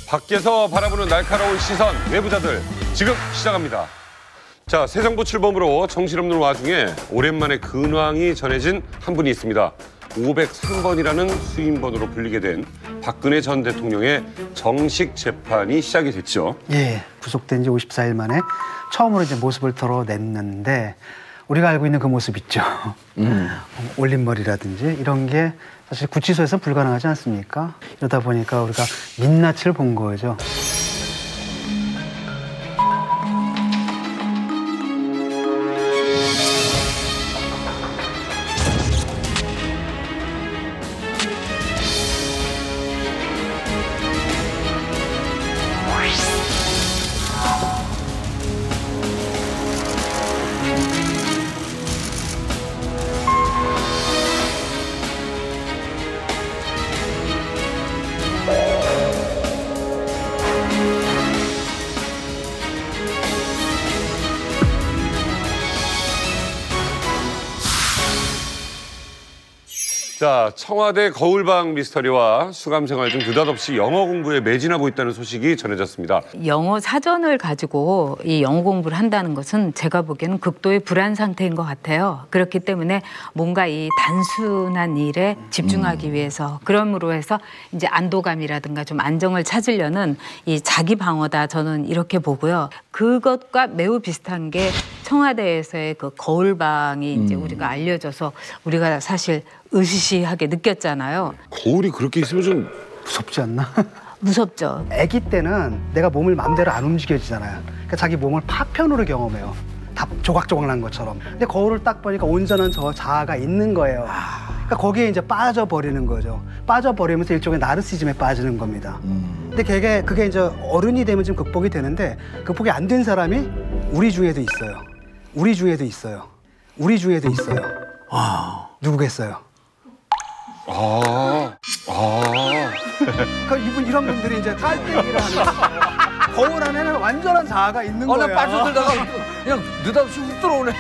밖에서 바라보는 날카로운 시선, 외부자들 지금 시작합니다. 자, 새 정부 출범으로 정신없는 와중에 오랜만에 근황이 전해진 한 분이 있습니다. 503번이라는 수임번호로 불리게 된 박근혜 전 대통령의 정식 재판이 시작이 됐죠. 예, 구속된 지 54일 만에 처음으로 이제 모습을 드러냈는데 우리가 알고 있는 그 모습 있죠. 올림머리라든지 이런 게 사실 구치소에서 불가능하지 않습니까? 이러다 보니까 우리가 민낯을 본 거죠. 자, 청와대 거울방 미스터리와 수감생활 중 느닷없이 영어 공부에 매진하고 있다는 소식이 전해졌습니다. 영어 사전을 가지고 이 영어 공부를 한다는 것은 제가 보기에는 극도의 불안 상태인 것 같아요. 그렇기 때문에 뭔가 이 단순한 일에 집중하기 위해서 그러므로 해서 이제 안도감이라든가 좀 안정을 찾으려는 이 자기 방어다 저는 이렇게 보고요. 그것과 매우 비슷한 게 청와대에서의 그 거울방이 이제 우리가 알려져서 우리가 사실 으시시하게 느꼈잖아요. 거울이 그렇게 있으면 좀 무섭지 않나? 무섭죠. 아기 때는 내가 몸을 마음대로 안 움직여지잖아요. 그러니까 자기 몸을 파편으로 경험해요. 다 조각조각 난 것처럼. 근데 거울을 딱 보니까 온전한 저 자아가 있는 거예요. 그러니까 거기에 이제 빠져버리는 거죠. 빠져버리면서 일종의 나르시즘에 빠지는 겁니다. 근데 그게 이제 어른이 되면 좀 극복이 되는데 극복이 안 된 사람이 우리 중에도 있어요. 우리 중에도 있어요. 우리 중에도 있어요. 누구겠어요? 그러니까 이런 분들이 이제 깔때기를 하는 거울 안에는 완전한 자아가 있는 거예요. 나 빠져들다가 그냥 느닷없이 훅 들어오네.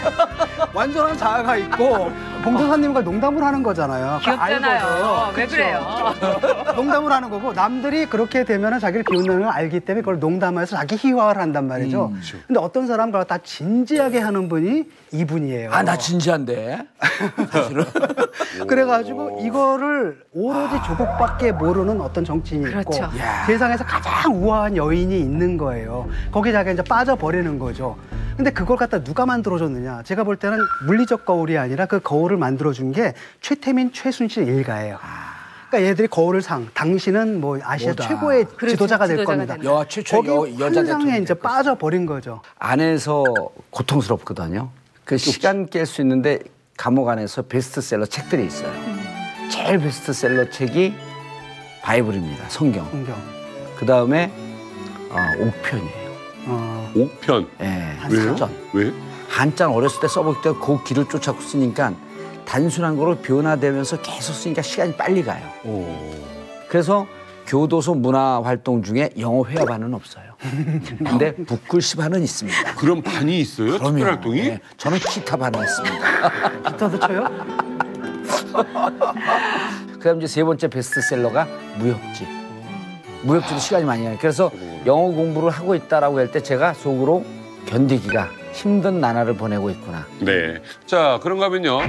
완전한 자아가 있고 봉도사님과 농담을 하는 거잖아요. 귀엽잖아요. 왜 그래요? 농담을 하는 거고 남들이 그렇게 되면 자기를 비웃는 걸 알기 때문에 그걸 농담해서 자기 희화를 한단 말이죠. 근데 어떤 사람과 다 진지하게 하는 분이 이분이에요. 나 진지한데. 사실은. 그래가지고 이거를 오로지 조국밖에 모르는 어떤 정치인이 있고 그렇죠. 세상에서 가장 우아한 여인이 있는 거예요. 거기다가 이제 빠져버리는 거죠. 근데 그걸 갖다 누가 만들어줬느냐. 제가 볼 때는 물리적 거울이 아니라 그 거울을 만들어준 게 최태민, 최순실 일가예요. 그러니까 얘들이 거울을 당신은 뭐 아시아 최고의 지도자가 될 겁니다. 여아 최초의 여자 대통령에 이제 빠져버린 거죠. 안에서 고통스럽거든요. 그 시간 깰 수 있는데 감옥 안에서 베스트셀러 책들이 있어요. 제일 베스트셀러 책이 바이블입니다. 성경. 그 다음에 5편이에요. 5편? 네, 왜요? 사전. 왜? 한자는 어렸을 때 써볼 때 그 길을 쫓아고 쓰니까 단순한 거로 변화되면서 계속 쓰니까 시간이 빨리 가요. 그래서 교도소 문화활동 중에 영어 회화반은 없어요. 근데 북글씨반은 있습니다. 그런 반이 있어요? 특별활동이? 네, 저는 기타반을 했습니다. 기타도 쳐요? 그다음 이제 세 번째 베스트셀러가 무협지. 무협지도 시간이 많이 가요. 그래서 영어 공부를 하고 있다라고 할 때 제가 속으로 견디기가 힘든 나날을 보내고 있구나. 네. 자, 그런가 하면요.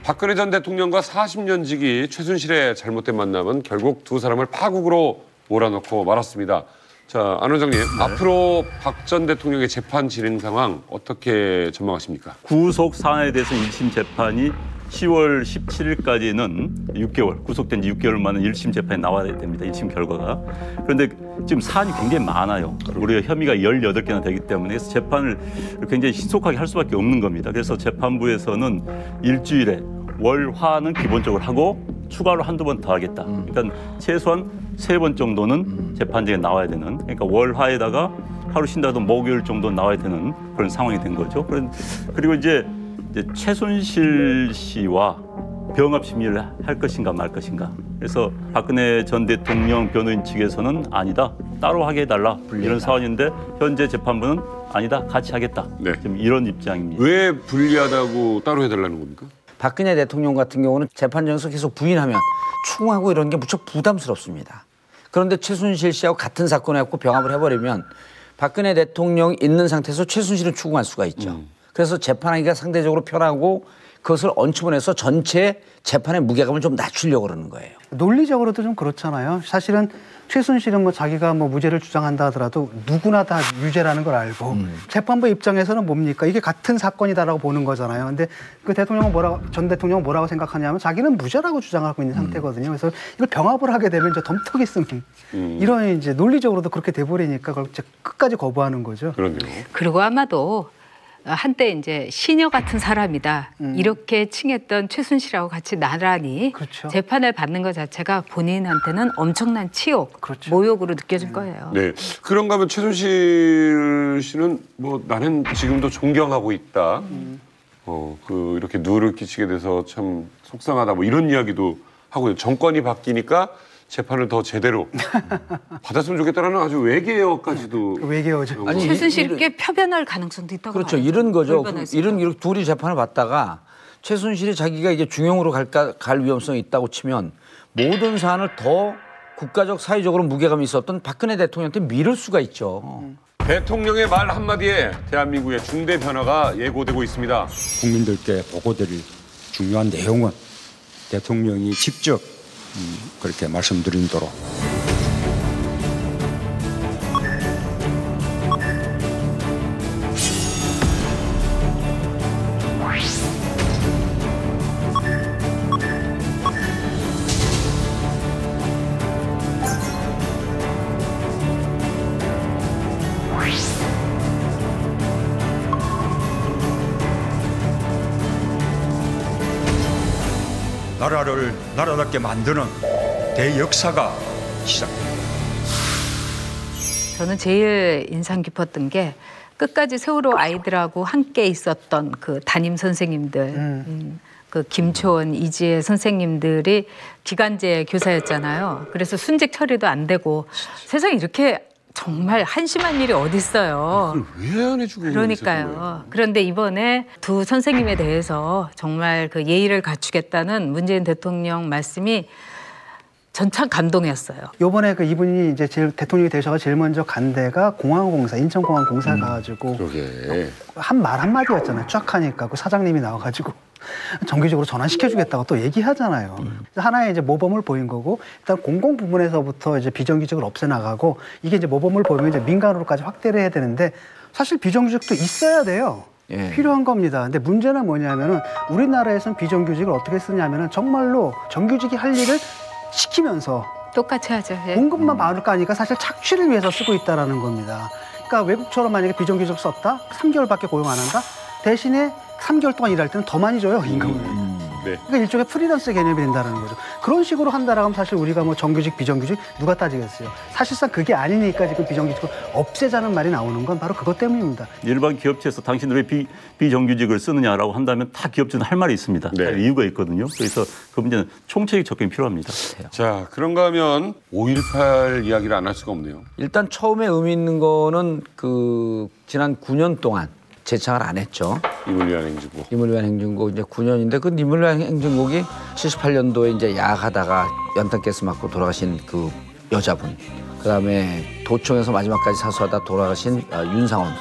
박근혜 전 대통령과 40년 지기 최순실의 잘못된 만남은 결국 두 사람을 파국으로 몰아넣고 말았습니다. 자, 안 원장님, 앞으로 박 전 대통령의 재판 진행 상황 어떻게 전망하십니까? 구속 사안에 대해서 1심 재판이 10월 17일까지는 6개월, 구속된 지 6개월 만에 1심 재판이 나와야 됩니다. 1심 결과가. 그런데 지금 사안이 굉장히 많아요. 우리가 혐의가 18개나 되기 때문에 그래서 재판을 굉장히 신속하게 할 수밖에 없는 겁니다. 그래서 재판부에서는 일주일에 월, 화는 기본적으로 하고 추가로 한두 번 더 하겠다. 그러니까 최소한 3번 정도는 재판장에 나와야 되는, 그러니까 월, 화에다가 하루 쉰다도 목요일 정도 나와야 되는 그런 상황이 된 거죠. 그리고 이제 최순실 씨와 병합 심리를 할 것인가 말 것인가. 그래서 박근혜 전 대통령 변호인 측에서는 아니다, 따로 하게 해달라 이런 사안인데 현재 재판부는 아니다, 같이 하겠다. 네. 지금 이런 입장입니다. 왜 불리하다고 따로 해달라는 겁니까? 박근혜 대통령 같은 경우는 재판장에서 계속 부인하면 추궁하고 이런 게 무척 부담스럽습니다. 그런데 최순실 씨하고 같은 사건을 갖고 병합을 해버리면 박근혜 대통령이 있는 상태에서 최순실은 추궁할 수가 있죠. 그래서 재판하기가 상대적으로 편하고 그것을 언급해서 전체 재판의 무게감을 좀 낮추려고 그러는 거예요. 논리적으로도 좀 그렇잖아요. 사실은 최순실은 뭐 자기가 뭐 무죄를 주장한다 하더라도 누구나 다 유죄라는 걸 알고 재판부 입장에서는 뭡니까? 이게 같은 사건이다라고 보는 거잖아요. 근데 그 전 대통령은 뭐라고 생각하냐면 자기는 무죄라고 주장하고 있는 상태거든요. 그래서 이걸 병합을 하게 되면 이제 덤터기 쓰는 이런 이제 논리적으로도 그렇게 돼버리니까 그걸 이제 끝까지 거부하는 거죠. 그러네요. 그리고 아마도 한때 이제 시녀 같은 사람이다 이렇게 칭했던 최순실하고 같이 나란히 그렇죠. 재판을 받는 것 자체가 본인한테는 엄청난 치욕, 그렇죠. 모욕으로 느껴질 거예요. 네. 그런가 하면 최순실 씨는 뭐 나는 지금도 존경하고 있다. 이렇게 누를 끼치게 돼서 참 속상하다. 뭐 이런 이야기도 하고요. 정권이 바뀌니까 재판을 더 제대로 받았으면 좋겠다라는 아주 외계어까지도. 외계어죠. 아니, 최순실께 표변할 가능성도 있다고 그렇죠. 봐요. 이런 거죠. 얼마나 이런 둘이 재판을 받다가 최순실이 자기가 이게 중형으로 갈 위험성이 있다고 치면 모든 사안을 더 국가적 사회적으로 무게감이 있었던 박근혜 대통령한테 미룰 수가 있죠. 대통령의 말 한마디에 대한민국의 중대 변화가 예고되고 있습니다. 국민들께 보고드릴 중요한 내용은 대통령이 직접 그렇게 말씀드리도록. 나라를 나라답게 만드는 대역사가 시작됩니다. 저는 제일 인상 깊었던 게 끝까지 세월호 아이들하고 함께 있었던 그 담임 선생님들, 그 김초원, 이지혜 선생님들이 기간제 교사였잖아요. 그래서 순직 처리도 안 되고 세상에 이렇게 정말 한심한 일이 어디 있어요. 왜 안 해주고 그러니까요. 그런데 이번에 두 선생님에 대해서 정말 그 예의를 갖추겠다는 문재인 대통령 말씀이 전 참 감동이었어요. 요번에 그 이분이 이제 대통령이 되셔서 제일 먼저 간 데가 공항공사, 인천공항공사 가가지고 그러게. 한 말 한마디였잖아요. 쫙 하니까 그 사장님이 나와가지고 정기적으로 전환시켜주겠다고 또 얘기하잖아요. 그래서 하나의 이제 모범을 보인 거고 일단 공공 부분에서부터 이제 비정규직을 없애나가고 이게 이제 모범을 보이면 이제 민간으로까지 확대를 해야 되는데 사실 비정규직도 있어야 돼요. 예. 필요한 겁니다. 근데 문제는 뭐냐면은 우리나라에서는 비정규직을 어떻게 쓰냐면은 정말로 정규직이 할 일을 시키면서 똑같이 하죠. 예. 공급만 많을 거 아니까 사실 착취를 위해서 쓰고 있다라는 겁니다. 그러니까 외국처럼 만약에 비정규직 썼다? 3개월밖에 고용 안 한다? 대신에 3개월 동안 일할 때는 더 많이 줘요, 임금을. 네. 그러니까 일종의 프리랜서 개념이 된다는 거죠. 그런 식으로 한다라고 하면 사실 우리가 뭐 정규직, 비정규직 누가 따지겠어요. 사실상 그게 아니니까 지금 비정규직을 없애자는 말이 나오는 건 바로 그것 때문입니다. 일반 기업체에서 당신들 왜 비정규직을 쓰느냐라고 한다면 다 기업체는 할 말이 있습니다. 네. 다 이유가 있거든요. 그래서 그 문제는 총체적 접근이 필요합니다. 자, 그런가 하면 5.18 이야기를 안 할 수가 없네요. 일단 처음에 의미 있는 거는 그 지난 9년 동안 재창을 안 했죠. 임을 위한 행진곡. 님을 위한 행진곡 이제 9년인데 그 님을 위한 행진곡이 78년도에 이제 야하다가 연탄가스 맞고 돌아가신 그 여자분. 그다음에 도청에서 마지막까지 사수하다 돌아가신 윤상원.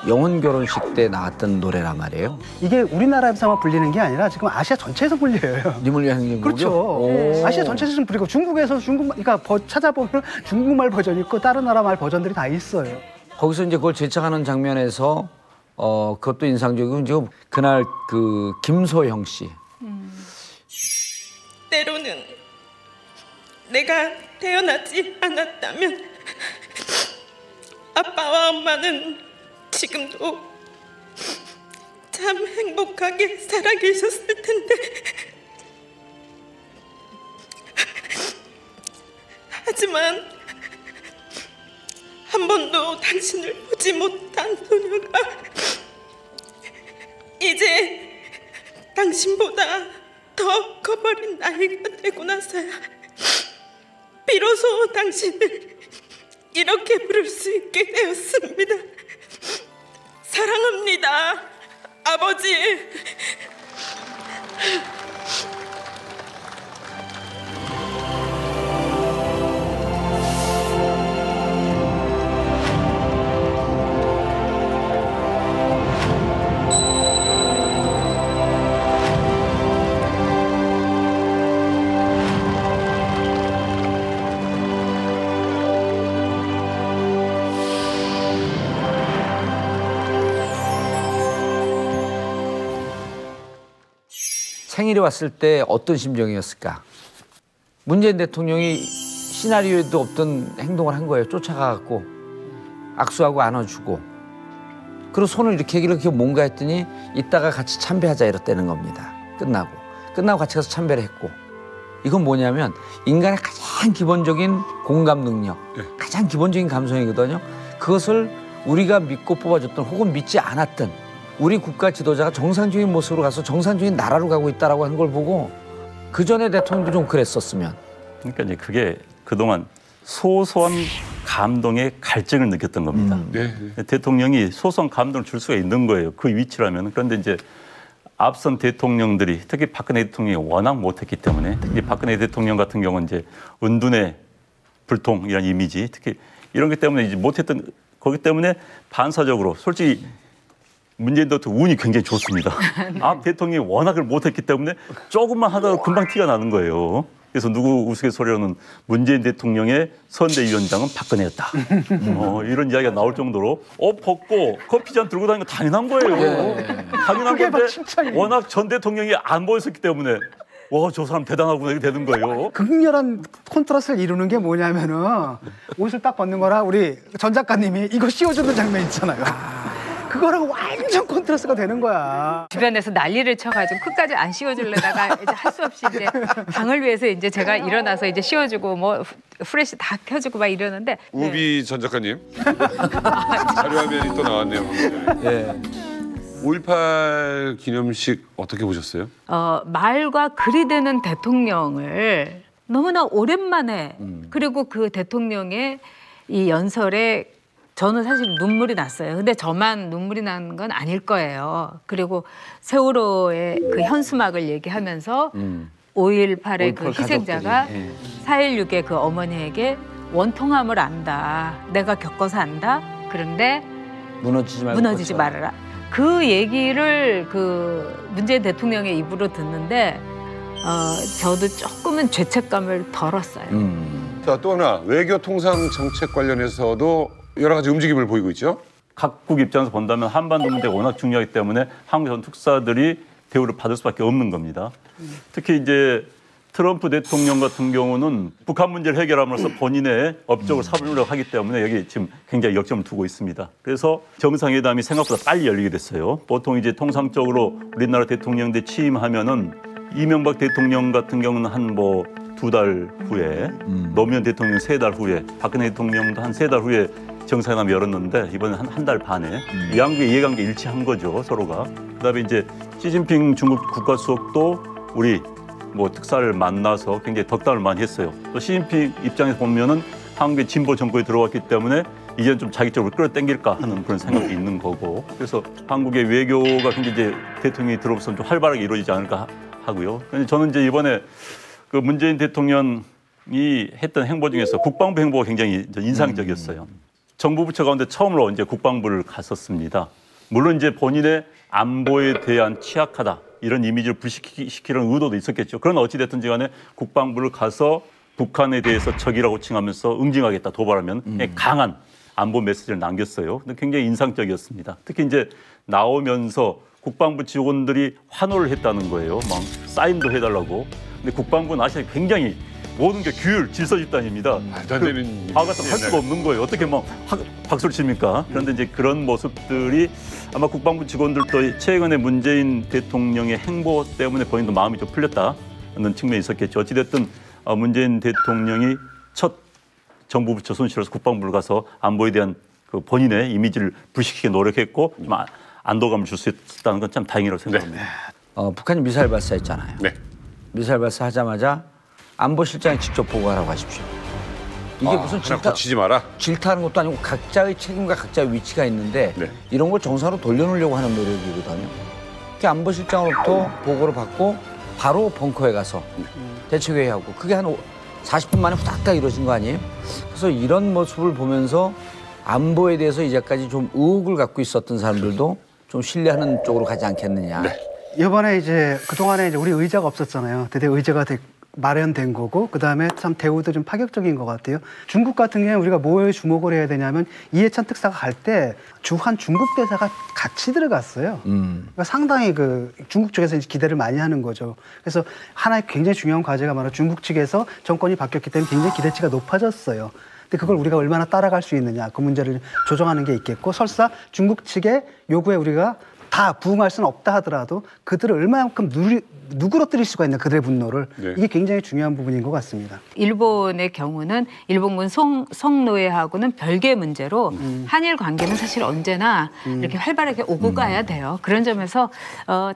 영혼 결혼식 때 나왔던 노래란 말이에요. 이게 우리나라에서만 불리는 게 아니라 지금 아시아 전체에서 불려요. 님을 위한 행진곡이요? 그렇죠. 오. 아시아 전체에서 좀 불리고 중국에서 중국말, 그러니까 찾아보면 중국말 버전 있고 다른 나라 말 버전들이 다 있어요. 거기서 이제 그걸 재창하는 장면에서 그것도 인상적이고 이제 그날 그 김소영 씨. 때로는 내가 태어나지 않았다면 아빠와 엄마는 지금도 참 행복하게 살아계셨을 텐데 하지만 한 번도 당신을 보지 못한 소녀가 이제 당신보다 더 커버린 나이가 되고 나서야 비로소 당신을 이렇게 부를 수 있게 되었습니다. 사랑합니다, 아버지. 생일에 왔을 때 어떤 심정이었을까? 문재인 대통령이 시나리오에도 없던 행동을 한 거예요. 쫓아가갖고 악수하고 안아주고 그리고 손을 이렇게 뭔가 했더니 이따가 같이 참배하자 이랬다는 겁니다. 끝나고 같이 가서 참배를 했고 이건 뭐냐면 인간의 가장 기본적인 공감 능력, 가장 기본적인 감성이거든요. 그것을 우리가 믿고 뽑아줬던 혹은 믿지 않았던 우리 국가 지도자가 정상적인 모습으로 가서 정상적인 나라로 가고 있다라고 하는 걸 보고 그 전에 대통령도 좀 그랬었으면. 그러니까 이제 그게 그동안 소소한 감동의 갈증을 느꼈던 겁니다. 대통령이 소소한 감동을 줄 수가 있는 거예요. 그 위치라면. 그런데 이제 앞선 대통령들이 특히 박근혜 대통령이 워낙 못했기 때문에 특히 박근혜 대통령 같은 경우는 이제 은둔의 불통이라는 이미지 특히 이런 것 때문에 이제 못했던 거기 때문에 반사적으로 솔직히 문재인 대통령 운이 굉장히 좋습니다. 앞 대통령이 워낙을 못했기 때문에 조금만 하다가 금방 티가 나는 거예요. 그래서 누구 우스갯소리로는 문재인 대통령의 선대위원장은 박근혜였다. 이런 이야기가 나올 정도로 벗고 커피잔 들고 다니는 거 당연한 거예요. 당연한 건데 워낙 전 대통령이 안 보였었기 때문에 와, 저 사람 대단하구나 이렇게 되는 거예요. 극렬한 콘트라스를 이루는 게 뭐냐면은 옷을 딱 벗는 거라 우리 전 작가님이 이거 씌워주는 장면 있잖아요. 그거랑 완전 콘트라스가 되는 거야. 주변에서 난리를 쳐가지고 끝까지 안 씌워주려다가 이제 할 수 없이 이제 방을 위해서 이제 제가 일어나서 이제 씌워주고 뭐 프레시 다 켜주고 막 이러는데. 우비 전 작가님 자료 화면이 또 나왔네요. 예. 5.18 기념식 어떻게 보셨어요? 말과 글이 되는 대통령을 너무나 오랜만에 그리고 그 대통령의 이 연설에 저는 사실 눈물이 났어요. 근데 저만 눈물이 난 건 아닐 거예요. 그리고 세월호의 그 현수막을 얘기하면서 5.18의 그 희생자가 4.16의 그 어머니에게 원통함을 안다. 내가 겪어서 안다. 그런데 무너지지 말아라. 그 얘기를 그 문재인 대통령의 입으로 듣는데 저도 조금은 죄책감을 덜었어요. 자, 또 하나 외교 통상 정책 관련해서도 여러 가지 움직임을 보이고 있죠. 각국 입장에서 본다면 한반도 문제가 워낙 중요하기 때문에 한국 전 특사들이 대우를 받을 수밖에 없는 겁니다. 특히 이제 트럼프 대통령 같은 경우는 북한 문제를 해결함으로써 본인의 업적을 삼으려고 하기 때문에 여기 지금 굉장히 역점을 두고 있습니다. 그래서 정상회담이 생각보다 빨리 열리게 됐어요. 보통 이제 통상적으로 우리나라 대통령들 취임하면은 이명박 대통령 같은 경우는 한 2달 후에, 노무현 대통령 3달 후에, 박근혜 대통령도 한 3달 후에 정상회담 열었는데 이번에 한 달 반에 양국의 이해관계 일치한 거죠, 서로가. 그다음에 이제 시진핑 중국 국가수석도 우리 특사를 만나서 굉장히 덕담을 많이 했어요. 또 시진핑 입장에서 보면은 한국의 진보 정권이 들어왔기 때문에 이제는 좀 자기적으로 끌어당길까 하는 그런 생각이 있는 거고. 그래서 한국의 외교가 굉장히 이제 대통령이 들어오면서 좀 활발하게 이루어지지 않을까 하고요. 그런데 저는 이제 이번에 그 문재인 대통령이 했던 행보 중에서 국방부 행보가 굉장히 인상적이었어요. 정부 부처 가운데 처음으로 이제 국방부를 갔었습니다. 물론 이제 본인의 안보에 대한 취약하다 이런 이미지를 불식시키려는 의도도 있었겠죠. 그러나 어찌됐든지 간에 국방부를 가서 북한에 대해서 적이라고 칭하면서 응징하겠다, 도발하면 강한 안보 메시지를 남겼어요. 근데 굉장히 인상적이었습니다. 특히 이제 나오면서 국방부 직원들이 환호를 했다는 거예요. 막 사인도 해달라고. 근데 국방부는 아시아 굉장히 모든 게 규율, 질서 집단입니다. 말도 안 되는 같은 할 수가 없는 거예요. 어떻게 막 박수를 칩니까? 그런데 이제 그런 모습들이 아마 국방부 직원들도 최근에 문재인 대통령의 행보 때문에 본인도 마음이 좀 풀렸다는 측면이 있었겠죠. 어찌됐든 문재인 대통령이 첫 정부 부처 손실로서 국방부를 가서 안보에 대한 그 본인의 이미지를 불식시키게 노력했고 좀 안도감을 줄 수 있다는 건 참 다행이라고 생각합니다. 북한이 미사일 발사했잖아요. 네. 미사일 발사하자마자 안보실장이 직접 보고하라고 하십시오. 이게 무슨 고치지 마라. 질타하는 것도 아니고 각자의 책임과 각자의 위치가 있는데 이런 걸 정상으로 돌려놓으려고 하는 노력이거든요. 그게 안보실장으로부터 보고를 받고 바로 벙커에 가서 대책회의하고 그게 한 40분 만에 후닥닥 이루어진 거 아니에요? 그래서 이런 모습을 보면서 안보에 대해서 이제까지 좀 의혹을 갖고 있었던 사람들도 좀 신뢰하는 쪽으로 가지 않겠느냐. 이번에 이제 그동안에 이제 우리 의자가 없었잖아요. 드디어 의자가 마련된 거고 그다음에 참 대우도 좀 파격적인 것 같아요. 중국 같은 경우에 우리가 뭐에 주목을 해야 되냐면 이해찬 특사가 갈 때 주한 중국 대사가 같이 들어갔어요. 그러니까 상당히 그 중국 쪽에서 이제 기대를 많이 하는 거죠. 그래서 하나의 굉장히 중요한 과제가 바로 중국 측에서 정권이 바뀌었기 때문에 굉장히 기대치가 높아졌어요. 근데 그걸 우리가 얼마나 따라갈 수 있느냐 그 문제를 조정하는 게 있겠고 설사 중국 측의 요구에 우리가 다 부응할 수는 없다 하더라도 그들을 얼마만큼 누그러뜨릴 수가 있는 그들의 분노를 네. 이게 굉장히 중요한 부분인 것 같습니다. 일본의 경우는 일본군 성노예하고는 별개의 문제로 한일 관계는 사실 언제나 이렇게 활발하게 오고 가야 돼요. 그런 점에서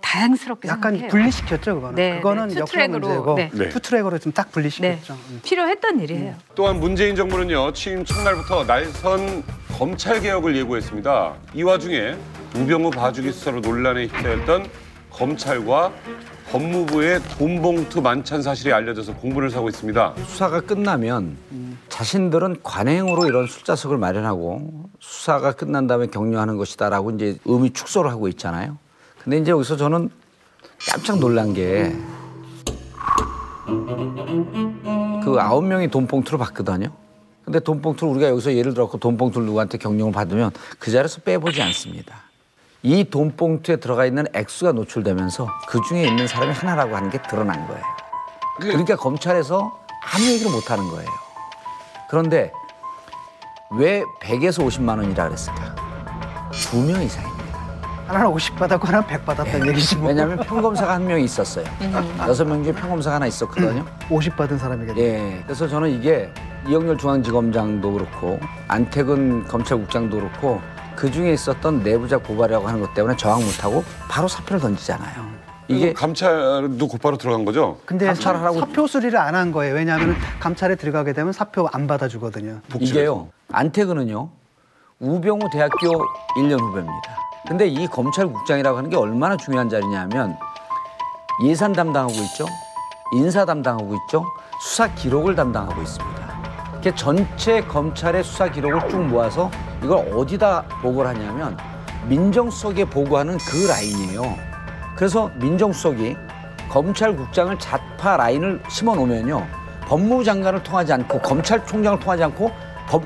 다양스럽게 약간 생각해요. 분리시켰죠 그거는. 네, 그거는 네. 역사 문제고 네. 네. 투트랙으로 좀 딱 네. 분리시켰죠. 필요했던 일이에요. 또한 문재인 정부는요 취임 첫날부터 날선 검찰 개혁을 예고했습니다. 이 와중에 우병우 봐주기 수사로 논란에 휩싸였던 검찰과 법무부의 돈봉투 만찬 사실이 알려져서 공분을 사고 있습니다. 수사가 끝나면 자신들은 관행으로 이런 술자석을 마련하고 수사가 끝난 다음에 격려하는 것이다라고 이제 의미 축소를 하고 있잖아요. 근데 이제 여기서 저는 깜짝 놀란 게 그 9명이 돈봉투를 받거든요. 근데 돈봉투를 우리가 여기서 예를 들어서 돈봉투를 누구한테 경력을 받으면 그 자리에서 빼보지 않습니다. 이 돈봉투에 들어가 있는 액수가 노출되면서 그 중에 있는 사람이 하나라고 하는 게 드러난 거예요. 그러니까 검찰에서 아무 얘기를 못 하는 거예요. 그런데 왜 100에서 50만 원이라 그랬을까? 2명 이상입니다. 하나는 50 받았고 하나는 100 받았다는 얘기지 뭐. 왜냐하면 평검사가 한 명이 있었어요. 6명 중에 평검사가 하나 있었거든요. 50 받은 사람이겠네. 예, 그래서 저는 이게 이영렬 중앙지검장도 그렇고 안태근 검찰국장도 그렇고 그중에 있었던 내부자 고발이라고 하는 것 때문에 저항 못하고 바로 사표를 던지잖아요. 이게 감찰도 곧바로 들어간 거죠? 근데 감찰하라고- 사표 수리를 안 한 거예요. 왜냐하면 감찰에 들어가게 되면 사표 안 받아주거든요. 이게요. 안태근은요. 우병우 대학교 1년 후배입니다. 근데 이 검찰국장이라고 하는 게 얼마나 중요한 자리냐면 예산 담당하고 있죠. 인사 담당하고 있죠. 수사 기록을 담당하고 있습니다. 이렇게 전체 검찰의 수사 기록을 쭉 모아서 이걸 어디다 보고를 하냐면 민정수석에 보고하는 그 라인이에요. 그래서 민정수석이 검찰국장을 자파 라인을 심어놓으면요. 법무부 장관을 통하지 않고 검찰총장을 통하지 않고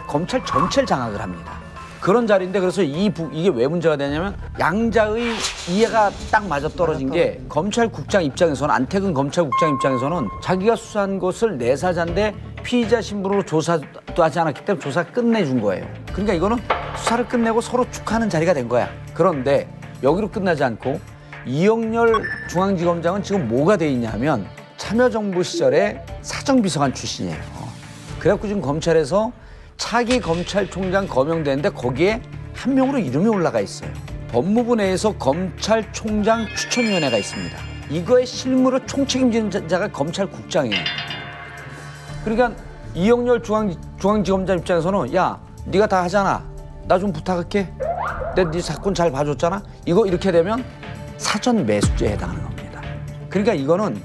검찰 전체를 장악을 합니다. 그런 자리인데 그래서 이게 왜 문제가 되냐면 양자의 이해가 딱 맞아떨어진 게 검찰국장 입장에서는 안태근 검찰국장 입장에서는 자기가 수사한 것을 내사자인데 피의자 신분으로 조사도 하지 않았기 때문에 조사 끝내준 거예요. 그러니까 이거는 수사를 끝내고 서로 축하하는 자리가 된 거야. 그런데 여기로 끝나지 않고 이영렬 중앙지검장은 지금 뭐가 돼 있냐면 참여정부 시절에 사정비서관 출신이에요. 그래갖고 지금 검찰에서 차기 검찰총장 거명되는데 거기에 한 명으로 이름이 올라가 있어요. 법무부 내에서 검찰총장 추천위원회가 있습니다. 이거의 실무를 총책임지는 자가 검찰국장이에요. 그러니까 이영렬 중앙지검장 입장에서는 야, 네가 다 하잖아. 나 좀 부탁할게. 내가 네 사건 잘 봐줬잖아. 이거 이렇게 되면 사전 매수죄에 해당하는 겁니다. 그러니까 이거는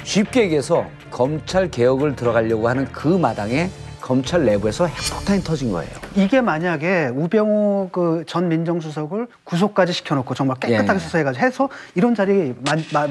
쉽게 얘기해서 검찰 개혁을 들어가려고 하는 그 마당에 검찰 내부에서 핵폭탄이 터진 거예요. 이게 만약에 우병우 그 전 민정수석을 구속까지 시켜놓고 정말 깨끗하게 예. 수사해가지고 해서 이런 자리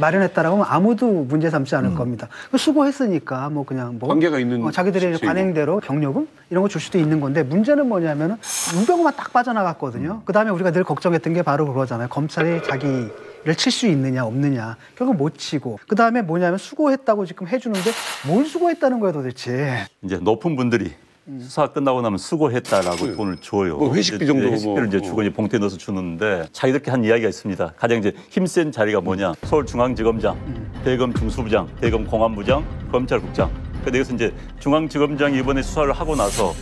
마련했다라고 하면 아무도 문제 삼지 않을 겁니다. 수고했으니까 뭐 그냥 뭐 관계가 있는 자기들의 실체이고. 관행대로 경력금 이런 거 줄 수도 있는 건데 문제는 뭐냐면은 우병우만 딱 빠져나갔거든요. 그 다음에 우리가 늘 걱정했던 게 바로 그거잖아요. 검찰이 자기를 칠 수 있느냐 없느냐 결국 못 치고 그 다음에 뭐냐면 수고했다고 지금 해주는데 뭘 수고했다는 거야 도대체. 이제 높은 분들이 수사 끝나고 나면 수고했다라고 돈을 줘요. 뭐 회식비 정도 회식비를 이제 주고 이제 봉투에 넣어서 주는데 자기들끼리 한 이야기가 있습니다. 가장 이제 힘센 자리가 뭐냐? 서울중앙지검장, 대검 중수부장, 대검 공안부장, 검찰국장. 근데 여기서 이제 중앙지검장이 이번에 수사를 하고 나서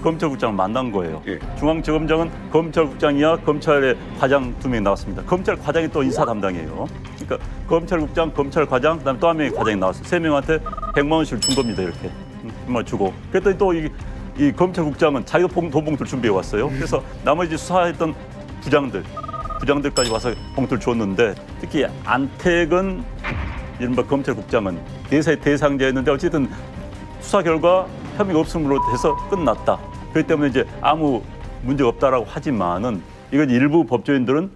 검찰국장을 만난 거예요. 예. 중앙지검장은 검찰국장이야 검찰의 과장 2명이 나왔습니다. 검찰 과장이 또 인사 담당이에요. 그러니까 검찰국장, 검찰과장, 그다음에 또 한 명의 과장이 나왔어요. 3명한테 100만 원씩을 준 겁니다. 이렇게. 정말 주고. 그랬더니 또 이 검찰국장은 자기도 돈봉투를 준비해 왔어요. 그래서 나머지 수사했던 부장들까지 와서 봉투를 줬는데 특히 안태근 이른바 검찰국장은 대사의 대상자였는데 어쨌든 수사 결과 혐의가 없음으로 돼서 끝났다. 그렇기 때문에 이제 아무 문제가 없다라고 하지만은 이건 일부 법조인들은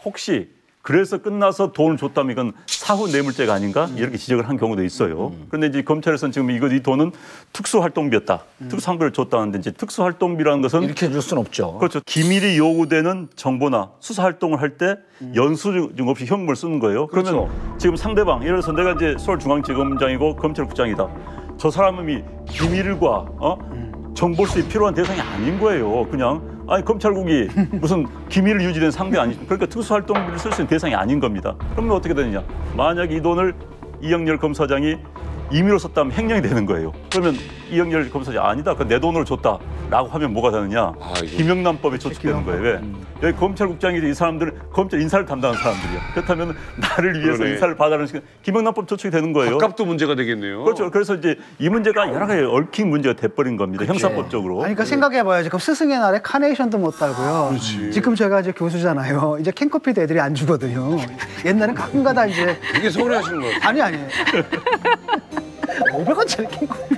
혹시 그래서 끝나서 돈을 줬다면 이건 사후 뇌물죄가 아닌가 이렇게 지적을 한 경우도 있어요. 그런데 이제 검찰에서는 지금 이 돈은 특수활동비였다. 특수활동비를 줬다는데 이제 특수활동비라는 것은 이렇게 줄 수는 없죠. 그렇죠. 기밀이 요구되는 정보나 수사활동을 할 때 연수증 없이 현금을 쓰는 거예요. 그러면 지금 상대방 예를 들어서 내가 이제 서울중앙지검장이고 검찰국장이다. 저 사람이 기밀과 정보 수입 필요한 대상이 아닌 거예요. 그냥 아니 검찰국이 무슨 기밀을 유지된 상대 아니죠. 그러니까 특수활동비를 쓸 수 있는 대상이 아닌 겁니다. 그러면 어떻게 되느냐? 만약에 이 돈을 이영렬 검사장이 임의로 썼다면 횡령이 되는 거예요. 그러면 이영렬 검사장이 아니다. 그 내 돈으로 줬다라고 하면 뭐가 되느냐? 김영란법에 저촉되는 거예요. 왜? 여기 검찰국장이 이 사람들은 검찰 인사를 담당하는 사람들이야. 그렇다면 나를 위해서 그러네. 인사를 받아라는 시간 김영란법 저촉이 되는 거예요. 밥값도 문제가 되겠네요. 그렇죠. 그래서 이제 이 문제가 여러 가지 얽힌 문제가 돼버린 겁니다. 형사법적으로. 아니, 그러니까 생각해봐야지. 그럼 스승의 날에 카네이션도 못 달고요. 지금 제가 이제 교수잖아요. 이제 캔커피도 애들이 안 주거든요. 옛날엔 가끔가다 이제 되게 서운해하시는 거 같아요. 아니 500원짜리 캔커피.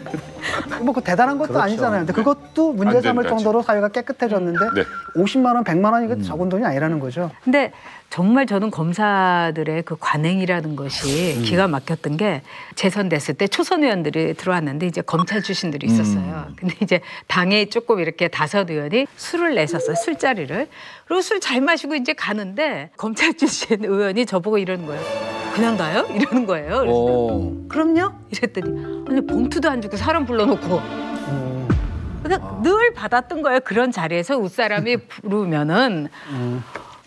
뭐 그 대단한 것도 아니잖아요. 근데 그것도 문제 안 삼을 됩니다, 정도로 사회가 깨끗해졌는데 네. 50만 원, 100만 원 이게 적은 돈이 아니라는 거죠. 근데 정말 저는 검사들의 그 관행이라는 것이 기가 막혔던 게 재선됐을 때 초선 의원들이 들어왔는데 이제 검찰 출신들이 있었어요. 근데 이제 당에 조금 이렇게 5 의원이 술을 내셨어요. 술자리를. 그리고 술 잘 마시고 이제 가는데 검찰 출신 의원이 저보고 이러는 거예요. 그냥 가요? 이러는 거예요. 그래서 그럼요? 이랬더니 아니 봉투도 안 주고 사람 불러놓고 그러니까 늘 받았던 거예요. 그런 자리에서 웃사람이 부르면은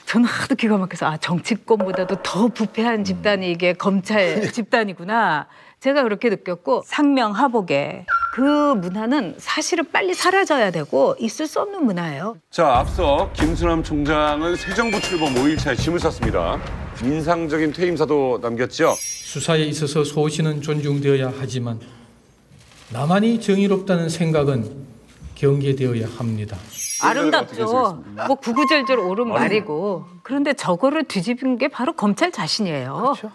저는 하도 기가 막혀서 정치권보다도 더 부패한 집단이 이게 검찰 집단이구나. 제가 그렇게 느꼈고 상명하복에 그 문화는 사실은 빨리 사라져야 되고 있을 수 없는 문화예요. 자, 앞서 김수남 총장은 새 정부 출범 5일차에 짐을 쌌습니다. 인상적인 퇴임사도 남겼죠. 수사에 있어서 소신은 존중되어야 하지만 나만이 정의롭다는 생각은 경계되어야 합니다. 아름답죠. 뭐 구구절절 옳은 말이고. 그런데 저거를 뒤집은 게 바로 검찰 자신이에요. 그렇죠.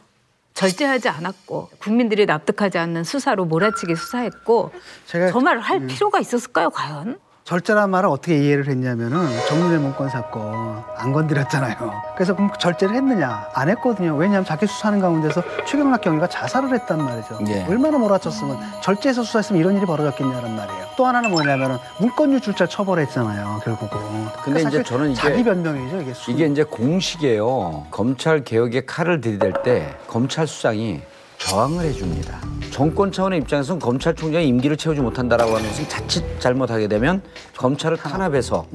절제하지 않았고 국민들이 납득하지 않는 수사로 몰아치기 수사했고 제가 저 말을 할 필요가 있었을까요 과연? 절제란 말을 어떻게 이해를 했냐면은 정윤회 문건 사건 안 건드렸잖아요. 그래서 그럼 절제를 했느냐? 안 했거든요. 왜냐하면 자기 수사하는 가운데서 최경락 경위가 자살을 했단 말이죠. 예. 얼마나 몰아쳤으면 절제해서 수사했으면 이런 일이 벌어졌겠냐는 말이에요. 또 하나는 뭐냐면은 문건 유출자 처벌했잖아요. 결국은. 근데 그러니까 이제 저는 이게 자기 변명이죠. 이게 이제 공식이에요. 검찰 개혁에 칼을 들이댈 때 검찰 수장이 저항을 해줍니다. 정권 차원의 입장에서는 검찰총장이 임기를 채우지 못한다라고 하는 것은 자칫 잘못하게 되면 검찰을 탄압해서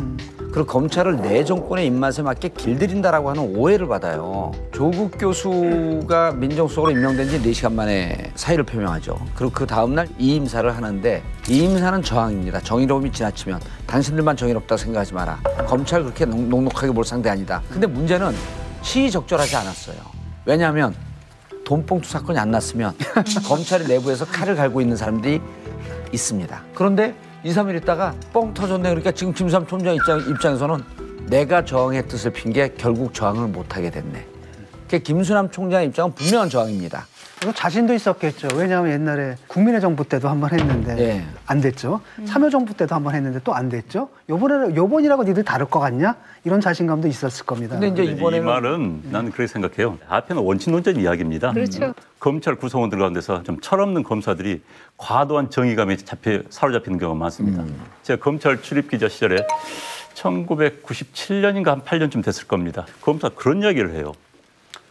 그리고 검찰을 내 정권의 입맛에 맞게 길들인다라고 하는 오해를 받아요. 조국 교수가 민정수석으로 임명된 지 4시간 만에 사의를 표명하죠. 그리고 그 다음날 이임사를 하는데 이임사는 저항입니다. 정의로움이 지나치면 당신들만 정의롭다고 생각하지 마라. 검찰 그렇게 녹록하게 볼 상대 아니다. 근데 문제는 시의적절하지 않았어요. 왜냐하면 돈봉투 사건이 안 났으면 검찰의 내부에서 칼을 갈고 있는 사람들이 있습니다. 그런데 2, 3일 있다가 뻥 터졌네. 그러니까 지금 김수남 총장 입장에서는 내가 저항의 뜻을 핀 게 결국 저항을 못하게 됐네. 그러니까 김수남 총장 입장은 분명한 저항입니다. 그리고 자신도 있었겠죠. 왜냐하면 옛날에 국민의 정부 때도 한 번 했는데 예. 안 됐죠. 참여정부 때도 한 번 했는데 또 안 됐죠. 요번이라고 니들 다를 것 같냐? 이런 자신감도 있었을 겁니다. 근데 이제 이 이번에는 말은 나는 그렇게 생각해요. 앞에는 원칙론적 이야기입니다. 그렇죠. 검찰 구성원들 가운데서 좀 철없는 검사들이 과도한 정의감에 사로잡히는 경우가 많습니다. 제가 검찰 출입 기자 시절에 1997년인가 한 8년쯤 됐을 겁니다. 검사 그런 이야기를 해요.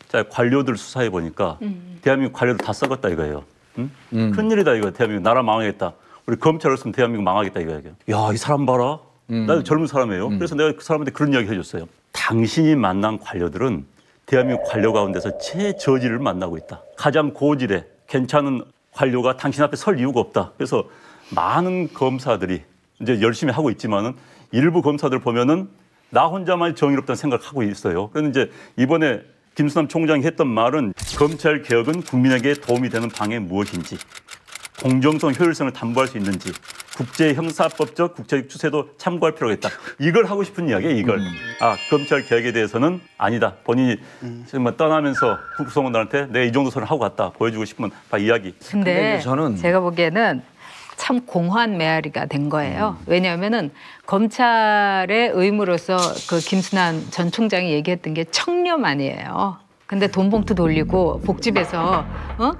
자, 관료들 수사해 보니까 대한민국 관료들 다 썩었다 이거예요. 응? 큰일이다 이거. 대한민국 나라 망하겠다. 우리 검찰 없으면 대한민국 망하겠다 이거예요. 야, 이 사람 봐라. 나도 젊은 사람이에요. 그래서 내가 그 사람한테 그런 이야기 해줬어요. 당신이 만난 관료들은 대한민국 관료 가운데서 최저지를 만나고 있다. 가장 고질의 괜찮은 관료가 당신 앞에 설 이유가 없다. 그래서 많은 검사들이 이제 열심히 하고 있지만은 일부 검사들 보면은 나 혼자만 정의롭다는 생각을 하고 있어요. 그런데 이제 이번에 김수남 총장이 했던 말은 검찰 개혁은 국민에게 도움이 되는 방향이 무엇인지, 공정성, 효율성을 담보할 수 있는지, 국제 형사법적 국제적 추세도 참고할 필요가 있다. 이걸 하고 싶은 이야기예요. 이걸. 검찰 개혁에 대해서는 아니다. 본인이 정말 떠나면서 구성원들한테 내가 이 정도 선을 하고 갔다. 보여주고 싶으면 다 이야기. 근데 저는 제가 보기에는 참 공허한 메아리가 된 거예요. 왜냐하면은 검찰의 의무로서 그 김순환 전 총장이 얘기했던 게 청렴 아니에요. 근데 돈 봉투 돌리고 복집에서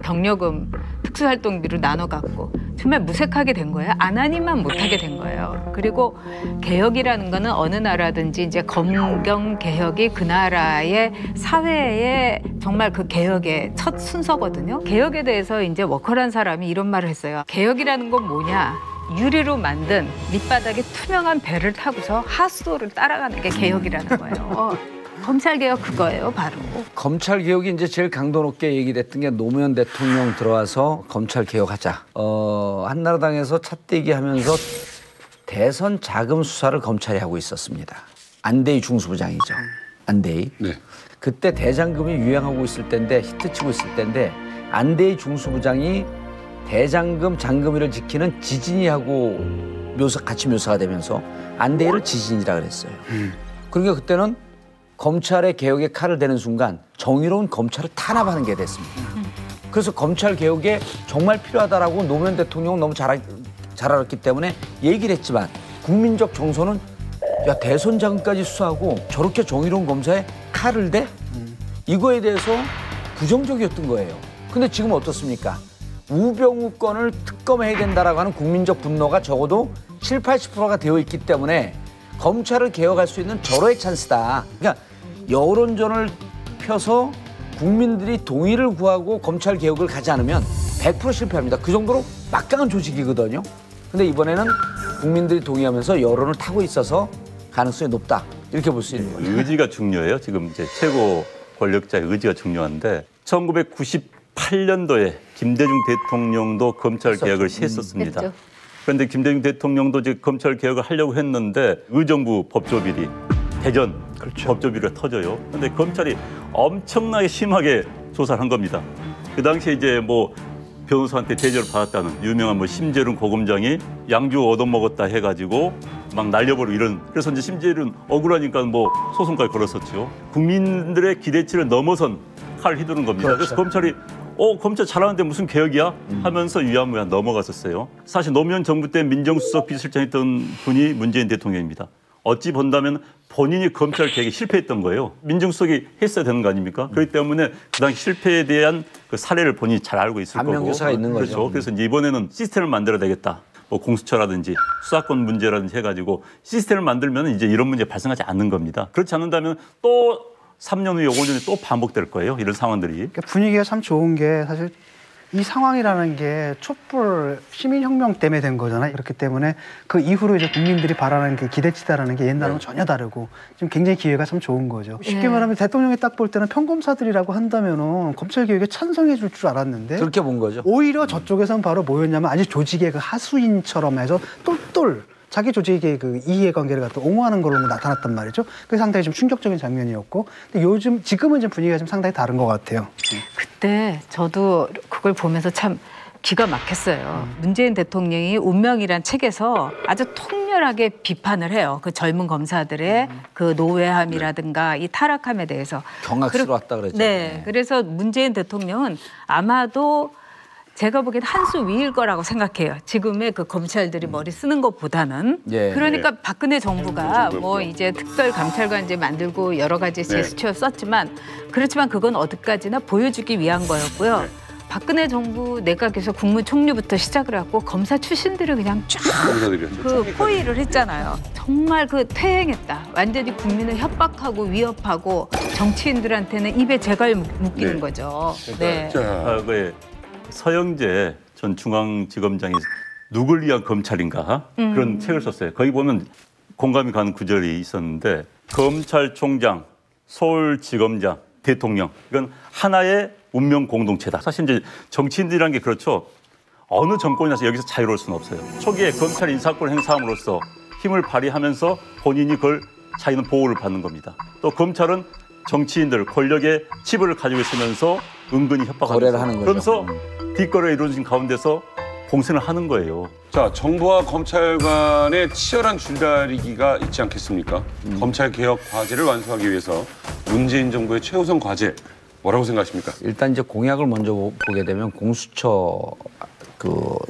병력금 특수활동비로 나눠 갖고 정말 무색하게 된 거예요. 안 하니만 못하게 된 거예요. 그리고 개혁이라는 거는 어느 나라든지 이제 검경 개혁이 그 나라의 사회의 정말 그 개혁의 첫 순서거든요. 개혁에 대해서 이제 워커란 사람이 이런 말을 했어요. 개혁이라는 건 뭐냐? 유리로 만든 밑바닥에 투명한 배를 타고서 하수도를 따라가는 게 개혁이라는 거예요. 검찰 개혁 그거예요, 바로. 검찰 개혁이 이제 제일 강도 높게 얘기됐던 게 노무현 대통령 들어와서 검찰 개혁하자. 한나라당에서 찻대기 하면서 대선 자금 수사를 검찰이 하고 있었습니다. 안대희 중수부장이죠. 안대희. 네. 그때 대장금이 유행하고 있을 때인데 히트치고 있을 때인데 안대희 중수부장이 대장금 장금위를 지키는 지진이하고 같이 묘사가 되면서 안대희를 지진이라 그랬어요. 그러니까 그때는 검찰의 개혁에 칼을 대는 순간 정의로운 검찰을 탄압하는 게 됐습니다. 그래서 검찰 개혁에 정말 필요하다라고 노무현 대통령은 너무 잘 알았기 때문에 얘기를 했지만 국민적 정서는 야 대선 자금까지 수사하고 저렇게 정의로운 검사에 칼을 대? 이거에 대해서 부정적이었던 거예요. 근데 지금 어떻습니까? 우병우 건을 특검해야 된다라고 하는 국민적 분노가 적어도 7, 80%가 되어 있기 때문에 검찰을 개혁할 수 있는 절호의 찬스다. 그러니까 여론전을 펴서 국민들이 동의를 구하고 검찰 개혁을 가지 않으면 100% 실패합니다. 그 정도로 막강한 조직이거든요. 근데 이번에는 국민들이 동의하면서 여론을 타고 있어서 가능성이 높다. 이렇게 볼 수 있는 거죠. 의지가 중요해요. 지금 이제 최고 권력자의 의지가 중요한데 1998년도에 김대중 대통령도 검찰 개혁을 시했었습니다. 했죠. 그런데 김대중 대통령도 이제 검찰 개혁을 하려고 했는데 의정부 법조비리, 대전 법조비리가 터져요. 그런데 검찰이 엄청나게 심하게 조사를 한 겁니다. 그 당시에 이제 뭐 변호사한테 대접을 받았다는 유명한 뭐 심재륜 고검장이 양주 얻어먹었다 해가지고 막 날려버리고 이런. 그래서 이제 심재륜 억울하니까 뭐 소송까지 걸었었죠. 국민들의 기대치를 넘어선 칼을 휘두른 겁니다. 그래서 검찰이 검찰 잘하는데 무슨 개혁이야? 하면서 유야무야 넘어갔었어요. 사실 노무현 정부 때 민정수석 비서실장했던 분이 문재인 대통령입니다. 어찌 본다면 본인이 검찰 개혁에 실패했던 거예요. 민정수석이 했어야 되는 거 아닙니까? 그렇기 때문에 그 당시 실패에 대한 그 사례를 본인이 잘 알고 있을 거고. 반면교사가 있는 거죠. 그렇죠. 그래서 이제 이번에는 시스템을 만들어야 되겠다. 뭐 공수처라든지 수사권 문제라든지 해가지고 시스템을 만들면 이제 이런 문제 발생하지 않는 겁니다. 그렇지 않는다면 또 3년 후에 5년 후에 또 반복될 거예요. 이런 상황들이. 그러니까 분위기가 참 좋은 게 사실 이 상황이라는 게 촛불 시민혁명 때문에 된 거잖아요. 그렇기 때문에 그 이후로 이제 국민들이 바라는 그 기대치다라는 게 옛날하고는 전혀 다르고 지금 굉장히 기회가 참 좋은 거죠. 쉽게 말하면 대통령이 딱 볼 때는 평검사들이라고 한다면은 검찰 개혁에 찬성해 줄 줄 알았는데 그렇게 본 거죠. 오히려 저쪽에서는 바로 뭐였냐면 아주 조직의 그 하수인처럼 해서 똘똘 자기 조직의 그 이해관계를 갖다 옹호하는 걸로 나타났단 말이죠. 그게 상당히 좀 충격적인 장면이었고, 근데 지금은 좀 분위기가 좀 상당히 다른 것 같아요. 그때 저도 그걸 보면서 참 기가 막혔어요. 문재인 대통령이 운명이란 책에서 아주 통렬하게 비판을 해요. 그 젊은 검사들의 그 노회함이라든가 이 타락함에 대해서. 경악스러웠다 그랬죠. 네. 그래서 문재인 대통령은 아마도 제가 보기엔 한 수 위일 거라고 생각해요. 지금의 그 검찰들이 머리 쓰는 것보다는. 예. 그러니까 박근혜 정부가 뭐 이제 특별 감찰관 이제 만들고 여러 가지 제스처 썼지만 그렇지만 그건 어디까지나 보여주기 위한 거였고요. 박근혜 정부 내각에서 국무총리부터 시작을 하고 검사 출신들을 그냥 쫙 그 포위를 했잖아요. 정말 그 퇴행했다. 완전히 국민을 협박하고 위협하고 정치인들한테는 입에 재갈 묶이는 거죠. 네. 네. 서영재 전 중앙지검장이 누굴 위한 검찰인가 그런 책을 썼어요. 거기 보면 공감이 가는 구절이 있었는데 검찰총장, 서울지검장, 대통령 이건 하나의 운명 공동체다. 사실 이제 정치인들이라는 게 그렇죠. 어느 정권이라서 여기서 자유로울 수는 없어요. 초기에 검찰 인사권을 행사함으로써 힘을 발휘하면서 본인이 그걸 자기는 보호를 받는 겁니다. 또 검찰은 정치인들, 권력의 치부를 가지고 있으면서 은근히 협박하면서 하는 거죠. 그러면서 뒷거래가 이루어진 가운데서 공세를 하는 거예요. 자, 정부와 검찰 간의 치열한 줄다리기가 있지 않겠습니까? 검찰 개혁 과제를 완수하기 위해서 문재인 정부의 최우선 과제 뭐라고 생각하십니까? 일단 이제 공약을 먼저 보게 되면 공수처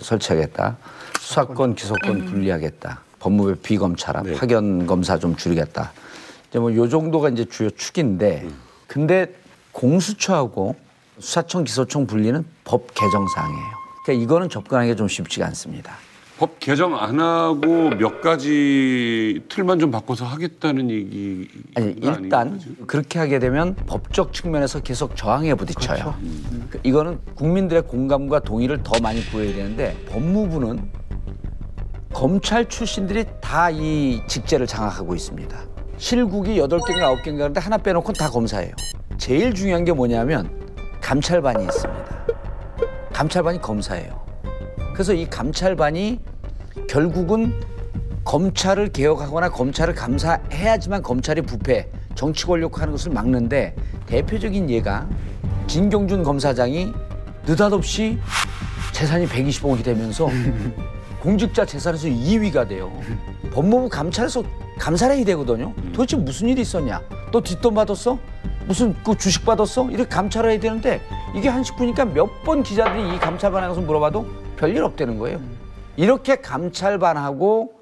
설치하겠다. 수사권, 기소권 분리하겠다. 법무부 비검찰화, 파견 검사 좀 줄이겠다. 이제 뭐 요 정도가 이제 주요 축인데 근데 공수처하고 수사청, 기소청 분리는 법 개정사항이에요. 그러니까 이거는 접근하기가 좀 쉽지가 않습니다. 법 개정 안 하고 몇 가지 틀만 좀 바꿔서 하겠다는 얘기 아니 일단 그렇게 하게 되면 법적 측면에서 계속 저항에 부딪혀요. 그렇죠. 이거는 국민들의 공감과 동의를 더 많이 구해야 되는데 법무부는 검찰 출신들이 다 이 직제를 장악하고 있습니다. 실국이 8개인가 9개인가 하는데 하나 빼놓고는 다 검사예요. 제일 중요한 게 뭐냐면 감찰반이 있습니다. 감찰반이 검사예요. 그래서 이 감찰반이 결국은 검찰을 개혁하거나 검찰을 감사해야지만 검찰이 부패, 정치 권력화하는 것을 막는데 대표적인 예가 진경준 검사장이 느닷없이 재산이 120억이 되면서 공직자 재산에서 2위가 돼요. 법무부 감찰에서 감사를 해야 되거든요. 도대체 무슨 일이 있었냐? 너 뒷돈 받았어? 무슨 그 주식 받았어? 이렇게 감찰을 해야 되는데 이게 한 식구니까 몇 번 기자들이 이 감찰반에 가서 물어봐도 별일 없다는 거예요. 이렇게 감찰반하고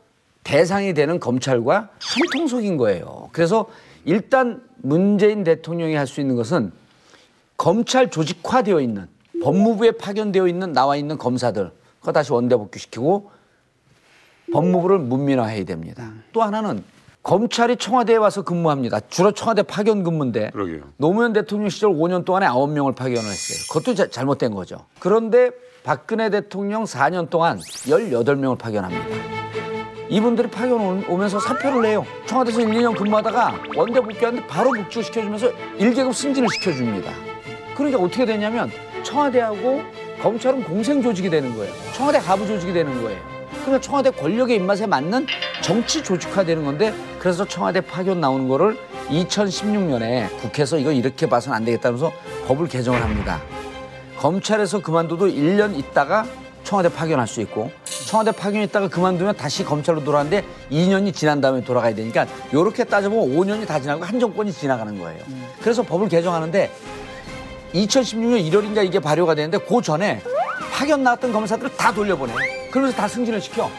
대상이 되는 검찰과 한통속인 거예요. 그래서 일단 문재인 대통령이 할 수 있는 것은 검찰 조직화되어 있는 법무부에 파견되어 있는 나와 있는 검사들 그거 다시 원대 복귀시키고 법무부를 문민화해야 됩니다. 또 하나는 검찰이 청와대에 와서 근무합니다. 주로 청와대 파견 근무인데 그러게요. 노무현 대통령 시절 5년 동안에 9명을 파견을 했어요. 그것도 잘못된 거죠. 그런데 박근혜 대통령 4년 동안 18명을 파견합니다. 이분들이 파견 오면서 사표를 내요. 청와대에서 1, 2년 근무하다가 원대 복귀하는데 바로 복직시켜주면서 1계급 승진을 시켜줍니다. 그러니까 어떻게 되냐면 청와대하고 검찰은 공생 조직이 되는 거예요. 청와대 하부 조직이 되는 거예요. 그러니까 청와대 권력의 입맛에 맞는 정치 조직화되는 건데 그래서 청와대 파견 나오는 거를 2016년에 국회에서 이거 이렇게 봐서는 안 되겠다면서 법을 개정을 합니다. 검찰에서 그만둬도 1년 있다가 청와대 파견할 수 있고 청와대 파견 있다가 그만두면 다시 검찰로 돌아가는데 2년이 지난 다음에 돌아가야 되니까 이렇게 따져보면 5년이 다 지나고 한 정권이 지나가는 거예요. 그래서 법을 개정하는데 2016년 1월인가 이게 발효가 되는데 그 전에 파견 나왔던 검사들을 다 돌려보내. 그러면서 다 승진을 시켜.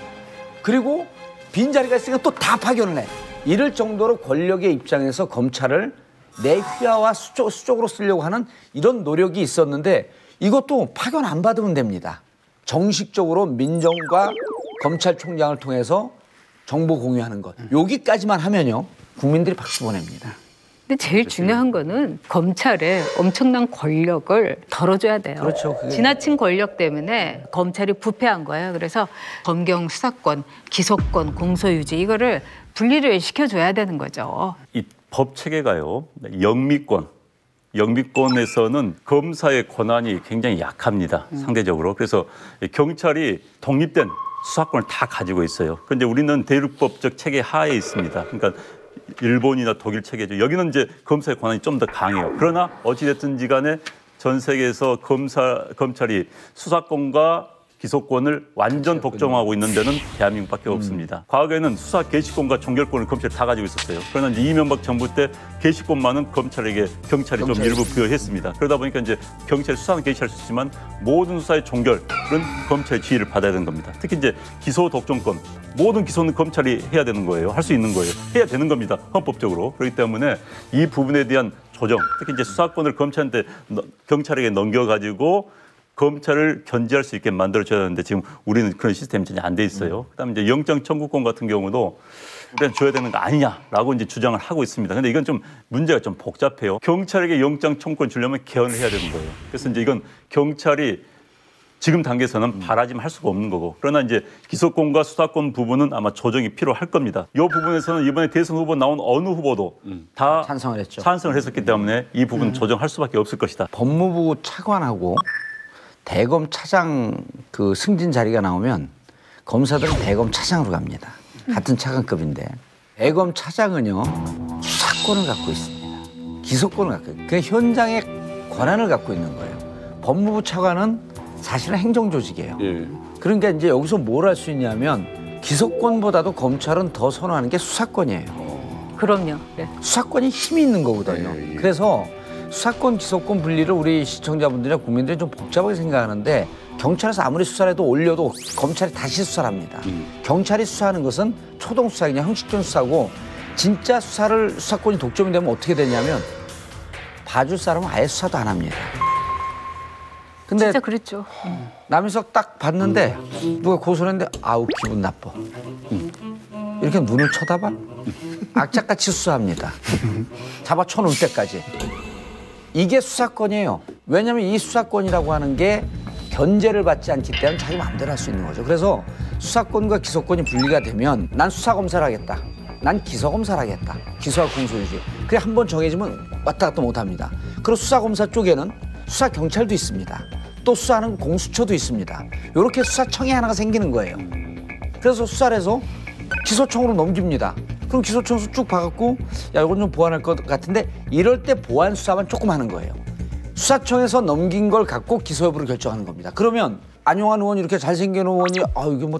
그리고 빈자리가 있으니까 또 다 파견을 해. 이럴 정도로 권력의 입장에서 검찰을 내 휘하와 수적으로 쓰려고 하는 이런 노력이 있었는데 이것도 파견 안 받으면 됩니다. 정식적으로 민정과 검찰총장을 통해서 정보 공유하는 것. 여기까지만 하면요. 국민들이 박수 보냅니다. 근데 제일 중요한 거는 검찰의 엄청난 권력을 덜어줘야 돼요. 그렇죠. 지나친 권력 때문에 검찰이 부패한 거예요. 그래서 검경 수사권, 기소권, 공소유지 이거를 분리를 시켜줘야 되는 거죠. 이 법 체계가요. 영미권에서는 검사의 권한이 굉장히 약합니다. 상대적으로. 그래서 경찰이 독립된 수사권을 다 가지고 있어요. 그런데 우리는 대륙법적 체계 하에 있습니다. 그러니까 일본이나 독일 체계죠. 여기는 이제 검사의 권한이 좀 더 강해요. 그러나 어찌됐든지 간에 전 세계에서 검찰이 수사권과 기소권을 완전 독점하고 있는 데는 대한민국밖에 없습니다. 과거에는 수사 개시권과 종결권을 검찰이 다 가지고 있었어요. 그러나 이제 이명박 정부 때 개시권만은 경찰이 좀 일부 부여했습니다. 그러다 보니까 이제 경찰이 수사는 개시할 수 있지만 모든 수사의 종결은 검찰의 지휘를 받아야 되는 겁니다. 특히 이제 기소 독점권 모든 기소는 검찰이 해야 되는 거예요. 할 수 있는 거예요. 해야 되는 겁니다. 헌법적으로. 그렇기 때문에 이 부분에 대한 조정, 특히 이제 수사권을 경찰에게 넘겨가지고 검찰을 견제할 수 있게 만들어줘야 하는데 지금 우리는 그런 시스템이 전혀 안 돼 있어요. 그다음에 이제 영장 청구권 같은 경우도 우리는 줘야 되는 거 아니냐라고 이제 주장을 하고 있습니다. 근데 이건 좀 문제가 좀 복잡해요. 경찰에게 영장 청구권 주려면 개헌을 해야 되는 거예요. 그래서 이제 이건 경찰이 지금 단계에서는 바라지만 할 수가 없는 거고. 그러나 이제 기소권과 수사권 부분은 아마 조정이 필요할 겁니다. 이 부분에서는 이번에 대선 후보 나온 어느 후보도 다 찬성을 했죠. 찬성을 했었기 때문에 이 부분 조정할 수밖에 없을 것이다. 법무부 차관하고 대검 차장 그 승진 자리가 나오면 검사들은 대검 차장으로 갑니다. 같은 차관급인데 대검 차장은요 수사권을 갖고 있습니다. 기소권을 갖고 있어요. 그 현장의 권한을 갖고 있는 거예요. 법무부 차관은 사실은 행정조직이에요. 그러니까 이제 여기서 뭘 할 수 있냐면 기소권보다도 검찰은 더 선호하는 게 수사권이에요. 그럼요. 네. 수사권이 힘이 있는 거거든요. 그래서 수사권, 기소권 분리를 우리 시청자분들이나 국민들이 좀 복잡하게 생각하는데 경찰에서 아무리 수사를 해도 올려도 검찰이 다시 수사를 합니다. 경찰이 수사하는 것은 초동 수사이냐 형식적인 수사고 진짜 수사권이 독점이 되면 어떻게 되냐면 봐줄 사람은 아예 수사도 안 합니다. 근데 진짜 그랬죠. 남희석 딱 봤는데 누가 고소를 했는데 아우 기분 나빠. 이렇게 눈을 쳐다봐? 악착같이 수사합니다. 잡아 쳐놓을 때까지. 이게 수사권이에요. 왜냐하면 이 수사권이라고 하는 게 견제를 받지 않기 때문에 자기 마음대로 할 수 있는 거죠. 그래서 수사권과 기소권이 분리가 되면 난 수사검사를 하겠다. 난 기소검사를 하겠다. 기소와 공소유지. 그게 한 번 정해지면 왔다 갔다 못합니다. 그리고 수사검사 쪽에는 수사경찰도 있습니다. 또 수사하는 공수처도 있습니다. 이렇게 수사청이 하나가 생기는 거예요. 그래서 수사를 해서 기소청으로 넘깁니다. 그럼 기소청에서 쭉 봐갖고 야 이건 좀 보완할 것 같은데 이럴 때 보완 수사만 조금 하는 거예요. 수사청에서 넘긴 걸 갖고 기소 여부를 결정하는 겁니다. 그러면 안용환 의원이 이렇게 잘생긴 의원이 아 이게 뭐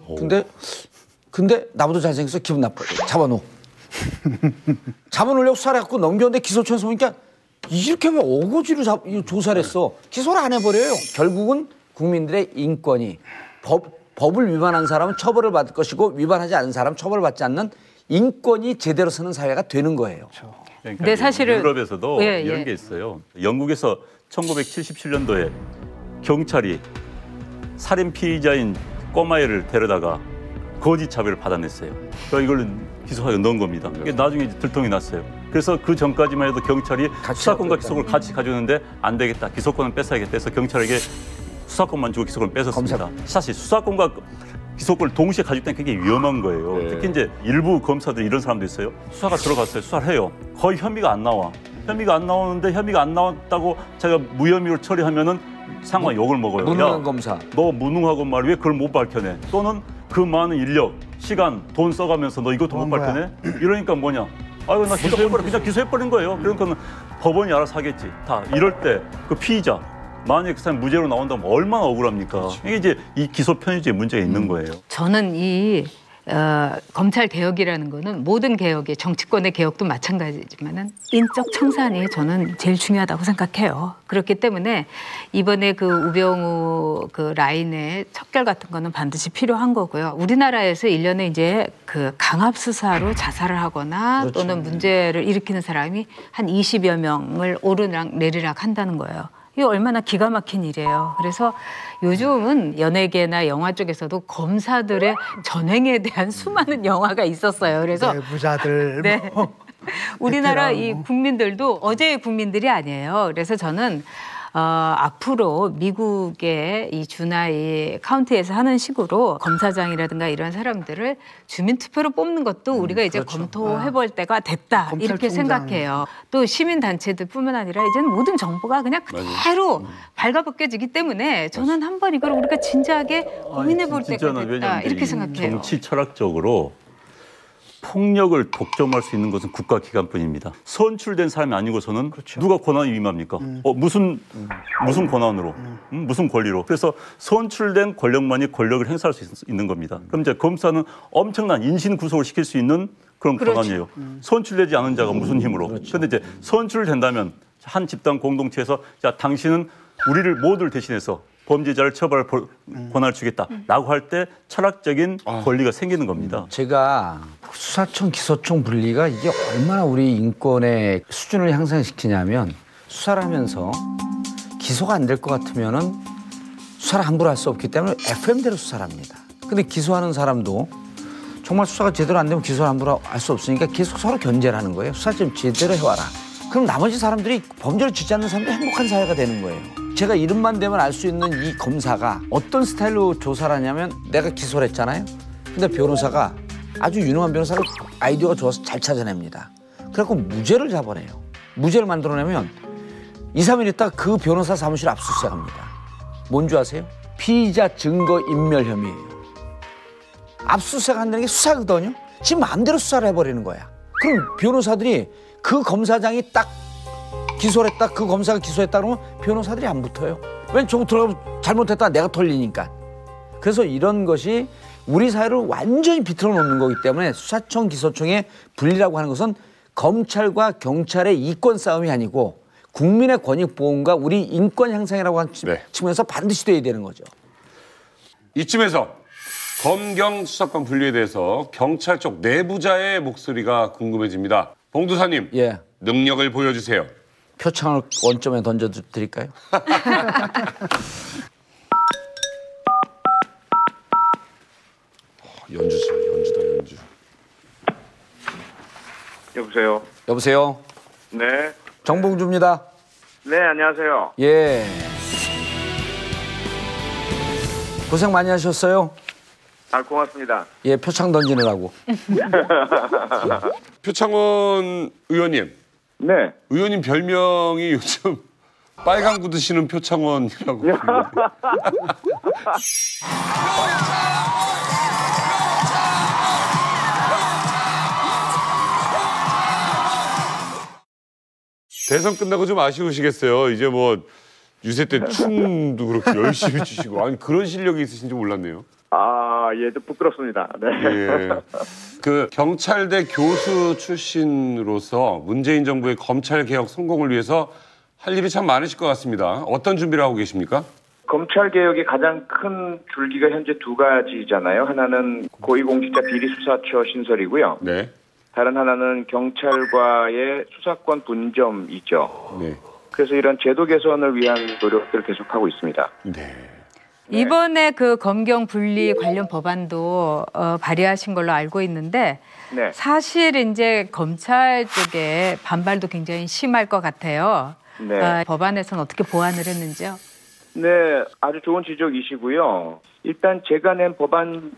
근데 나보다 잘생겼어 기분 나빠. 잡아놓. 잡아놓으려고 수사를 해갖고 넘겼는데 기소청에서 보니까 이렇게 왜 어거지로 조사를 했어. 기소를 안 해버려요. 결국은 국민들의 인권이 법을 위반한 사람은 처벌을 받을 것이고 위반하지 않은 사람은 처벌받지 않는 인권이 제대로 서는 사회가 되는 거예요. 그러니까 근데 사실은 유럽에서도 이런 게 있어요. 영국에서 1977년도에 경찰이 살인 피의자인 꼬마애를 데려다가 거짓 자백을 받아냈어요. 그러니까 이걸 기소하여 넣은 겁니다. 이게 나중에 이제 들통이 났어요. 그래서 그 전까지만 해도 경찰이 수사권과 기소권을 같이 가져오는데 안 되겠다. 기소권은 뺏어야겠다 해서 경찰에게 수사권만 주고 기소권을 뺏었습니다. 사실 수사권과 기소권을 동시에 가지고 있다는 게 굉장히 위험한 거예요. 네. 특히 이제 일부 검사들이 이런 사람도 있어요. 수사가 들어갔어요. 수사를 해요. 거의 혐의가 안 나와. 혐의가 안 나오는데 혐의가 안 나왔다고 자기가 무혐의로 처리하면은 상관 욕을 먹어요. 무능한 검사. 너 무능하고 말이야 왜 그걸 못 밝혀내? 또는 그 많은 인력, 시간, 돈 써가면서 너 이것도 못 밝혀내? 이러니까 뭐냐? 아유 나 기소해버려. 그냥 기소해버린 거예요. 그러니까 법원이 알아서 하겠지. 다 이럴 때 그 피의자 만약에 그 사람 무죄로 나온다면 얼마나 억울합니까? 이게 이제 이 기소 편의주의 문제가 있는 거예요. 저는 이 검찰 개혁이라는 거는 모든 개혁의 정치권의 개혁도 마찬가지지만은 인적 청산이 저는 제일 중요하다고 생각해요. 그렇기 때문에 이번에 그 우병우 그 라인의 척결 같은 거는 반드시 필요한 거고요. 우리나라에서 1년에 이제 그 강압 수사로 자살을 하거나 또는 문제를 일으키는 사람이 한 20여 명을 오르락 내리락 한다는 거예요. 이게 얼마나 기가 막힌 일이에요. 그래서 요즘은 연예계나 영화 쪽에서도 검사들의 전횡에 대한 수많은 영화가 있었어요. 그래서 내부자들 네. 뭐. 우리나라 이 베테랑 국민들도 어제의 국민들이 아니에요. 그래서 저는 앞으로 미국의 이 주나 이 카운티에서 하는 식으로 검사장이라든가 이런 사람들을 주민투표로 뽑는 것도 우리가 이제 검토해 볼 때가 됐다 이렇게 생각해요. 또 시민단체들뿐만 아니라 이제는 모든 정보가 그냥 그대로 발가벗겨지기 때문에 저는 한번 이걸 우리가 진지하게 고민해 볼 때가 됐다 이렇게 생각해요. 정치 철학적으로 폭력을 독점할 수 있는 것은 국가기관뿐입니다. 선출된 사람이 아니고서는 누가 권한이 임합니까? 무슨 권한으로? 무슨 권리로? 그래서 선출된 권력만이 권력을 행사할 수 있는 겁니다. 그럼 이제 검사는 엄청난 인신 구속을 시킬 수 있는 그런 권한이에요. 선출되지 않은 자가 무슨 힘으로? 그런데 이제 선출된다면 한 집단 공동체에서 자 당신은 우리를 모두를 대신해서 범죄자를 처벌할 권한을 주겠다라고 할 때 철학적인 권리가 생기는 겁니다. 제가 수사청, 기소청 분리가 이게 얼마나 우리 인권의 수준을 향상시키냐면 수사를 하면서 기소가 안 될 것 같으면은 수사를 함부로 할 수 없기 때문에 FM대로 수사를 합니다. 근데 기소하는 사람도 정말 수사가 제대로 안 되면 기소를 함부로 할 수 없으니까 계속 서로 견제를 하는 거예요. 수사 좀 제대로 해와라. 그럼 나머지 사람들이 범죄를 짓지 않는 사람들이 행복한 사회가 되는 거예요. 제가 이름만 대면 알 수 있는 이 검사가 어떤 스타일로 조사를 하냐면 내가 기소를 했잖아요. 근데 변호사가 아주 유능한 변호사가 아이디어가 좋아서 잘 찾아냅니다. 그래갖고 무죄를 잡아내요. 무죄를 만들어내면 2, 3일 있다가 그 변호사 사무실 압수수색합니다. 뭔 줄 아세요? 피의자 증거 인멸 혐의예요. 압수수색한다는 게 수사거든요. 지금 마음대로 수사를 해버리는 거야. 그럼 변호사들이 그 검사장이 딱 기소를 했다, 그 검사가 기소했다 그러면 변호사들이 안 붙어요. 왜냐면 저거 들어가면 잘못했다 내가 털리니까. 그래서 이런 것이 우리 사회를 완전히 비틀어 놓는 거기 때문에 수사청, 기소청의 분리라고 하는 것은 검찰과 경찰의 이권 싸움이 아니고 국민의 권익 보호과 우리 인권 향상이라고 하는 측면에서 반드시 돼야 되는 거죠. 이쯤에서 검경 수사권 분리에 대해서 경찰 쪽 내부자의 목소리가 궁금해집니다. 봉두사님, 예. 능력을 보여주세요. 표창을 원점에 던져 드릴까요? 연주자, 연주다, 연주. 여보세요. 여보세요. 네. 정봉주입니다. 네, 안녕하세요. 예. 고생 많이 하셨어요. 아, 고맙습니다. 예, 표창 던지느라고. 표창원 의원님. 네. 의원님 별명이 요즘 빨간 구두 신은 표창원이라고. 대선 끝나고 좀 아쉬우시겠어요. 이제 뭐 유세 때 춤도 그렇게 열심히 추시고 아니 그런 실력이 있으신지 몰랐네요. 아, 예, 좀 부끄럽습니다. 네. 예. 그 경찰대 교수 출신으로서 문재인 정부의 검찰 개혁 성공을 위해서 할 일이 참 많으실 것 같습니다. 어떤 준비를 하고 계십니까? 검찰 개혁의 가장 큰 줄기가 현재 두 가지잖아요. 하나는 고위공직자 비리수사처 신설이고요. 네. 다른 하나는 경찰과의 수사권 분점이죠. 네. 그래서 이런 제도 개선을 위한 노력들을 계속하고 있습니다. 네. 이번에 그 검경 분리 관련 법안도 발의하신 걸로 알고 있는데 네. 사실 이제 검찰 쪽에 반발도 굉장히 심할 것 같아요. 네. 법안에서는 어떻게 보완을 했는지요? 네, 아주 좋은 지적이시고요. 일단 제가 낸 법안은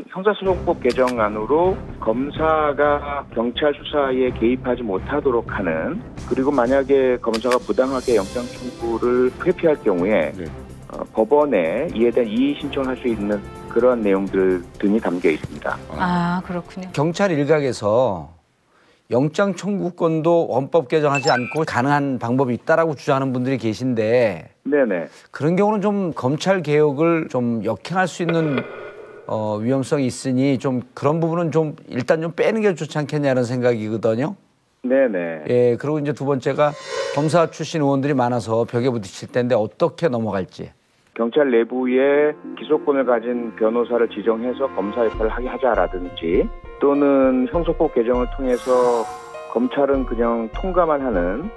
형사소송법 개정안으로 검사가 경찰 수사에 개입하지 못하도록 하는, 그리고 만약에 검사가 부당하게 영장 청구를 회피할 경우에 네. 법원에 이에 대한 이의 신청을 할 수 있는 그런 내용들 등이 담겨 있습니다. 아, 그렇군요. 경찰 일각에서 영장 청구권도 원법 개정하지 않고 가능한 방법이 있다라고 주장하는 분들이 계신데 네네. 그런 경우는 좀 검찰 개혁을 좀 역행할 수 있는 위험성이 있으니 좀 그런 부분은 좀 일단 좀 빼는 게 좋지 않겠냐는 생각이거든요. 네네. 예, 그리고 이제 두 번째가 검사 출신 의원들이 많아서 벽에 부딪힐 텐데 어떻게 넘어갈지. 경찰 내부에 기소권을 가진 변호사를 지정해서 검사 역할을 하게 하자라든지, 또는 형사법 개정을 통해서 검찰은 그냥 통과만 하는,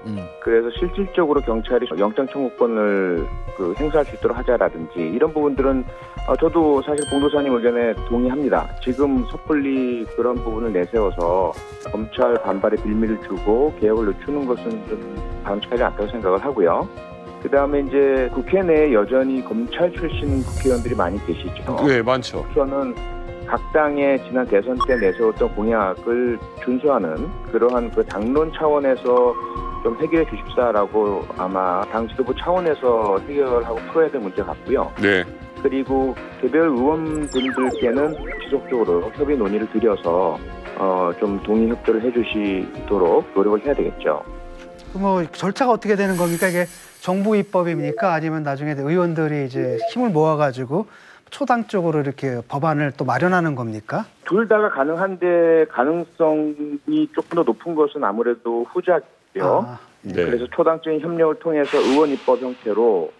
그래서 실질적으로 경찰이 영장 청구권을 행사할 수 있도록 하자라든지, 이런 부분들은 저도 사실 봉도사님 의견에 동의합니다. 지금 섣불리 그런 부분을 내세워서 검찰 반발에 빌미를 주고 개혁을 늦추는 것은 좀 바람직하지 않다고 생각을 하고요. 그다음에 이제 국회 내에 여전히 검찰 출신 국회의원들이 많이 계시죠. 네, 많죠. 저는 각 당의 지난 대선 때 내세웠던 공약을 준수하는 그러한 그 당론 차원에서 좀 해결해 주십사라고 아마 당 지도부 차원에서 해결하고 풀어야 될 문제 같고요. 네. 그리고 개별 의원분들께는 지속적으로 협의 논의를 드려서 좀 동의 협조를 해주시도록 노력을 해야 되겠죠. 뭐 절차가 어떻게 되는 겁니까? 이게 정부 입법입니까? 아니면 나중에 의원들이 이제 힘을 모아가지고 초당적으로 이렇게 법안을 또 마련하는 겁니까? 둘 다가 가능한데 가능성이 조금 더 높은 것은 아무래도 후자고요. 네. 그래서 초당적인 협력을 통해서 의원 입법 형태로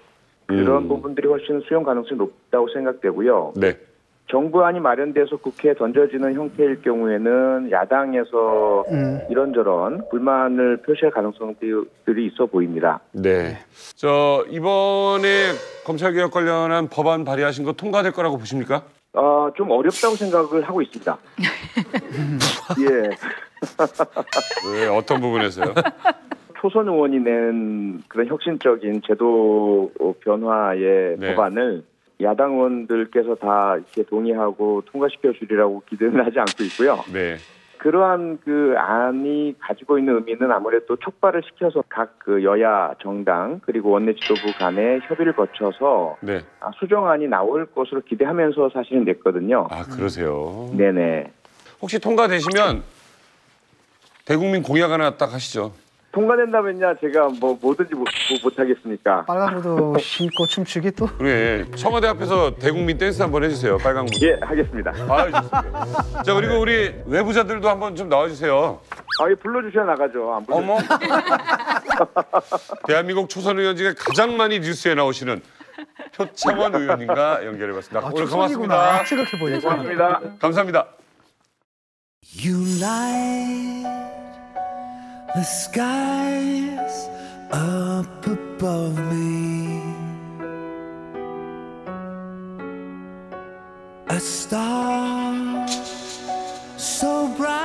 그런 부분들이 훨씬 수용 가능성이 높다고 생각되고요. 네. 정부안이 마련돼서 국회에 던져지는 형태일 경우에는 야당에서 이런저런 불만을 표시할 가능성들이 있어 보입니다. 네. 이번에 검찰개혁 관련한 법안 발의하신 거 통과될 거라고 보십니까? 좀 어렵다고 생각을 하고 있습니다. 예. 네, 어떤 부분에서요? 초선 의원이 낸 그런 혁신적인 제도 변화의 네. 법안을 야당 의원들께서 다 이렇게 동의하고 통과시켜 주리라고 기대는 하지 않고 있고요. 네. 그러한 그 안이 가지고 있는 의미는 아무래도 촉발을 시켜서 각 그 여야 정당 그리고 원내 지도부 간의 협의를 거쳐서 네. 수정안이 나올 것으로 기대하면서 사실은 냈거든요. 아, 그러세요? 네네. 혹시 통과되시면 대국민 공약 하나 딱 하시죠. 통과된다면야 제가 뭐 뭐든지 못하겠습니까? 빨간 구두 신고 춤추기 또? 그래. 청와대 앞에서 대국민 댄스 한번 해주세요. 빨간 구두. 예, 하겠습니다. 아, 좋습니다. 자, 그리고 우리 외부자들도 한번 좀 나와주세요. 예, 불러주셔야 나가죠. 안 어머. 대한민국 초선 의원 중에 가장 많이 뉴스에 나오시는 표창원 의원님과 연결해봤습니다. 오늘 고맙습니다. 생각해보니까. 고맙습니다. 감사합니다. You light the skies up above me. A star so bright.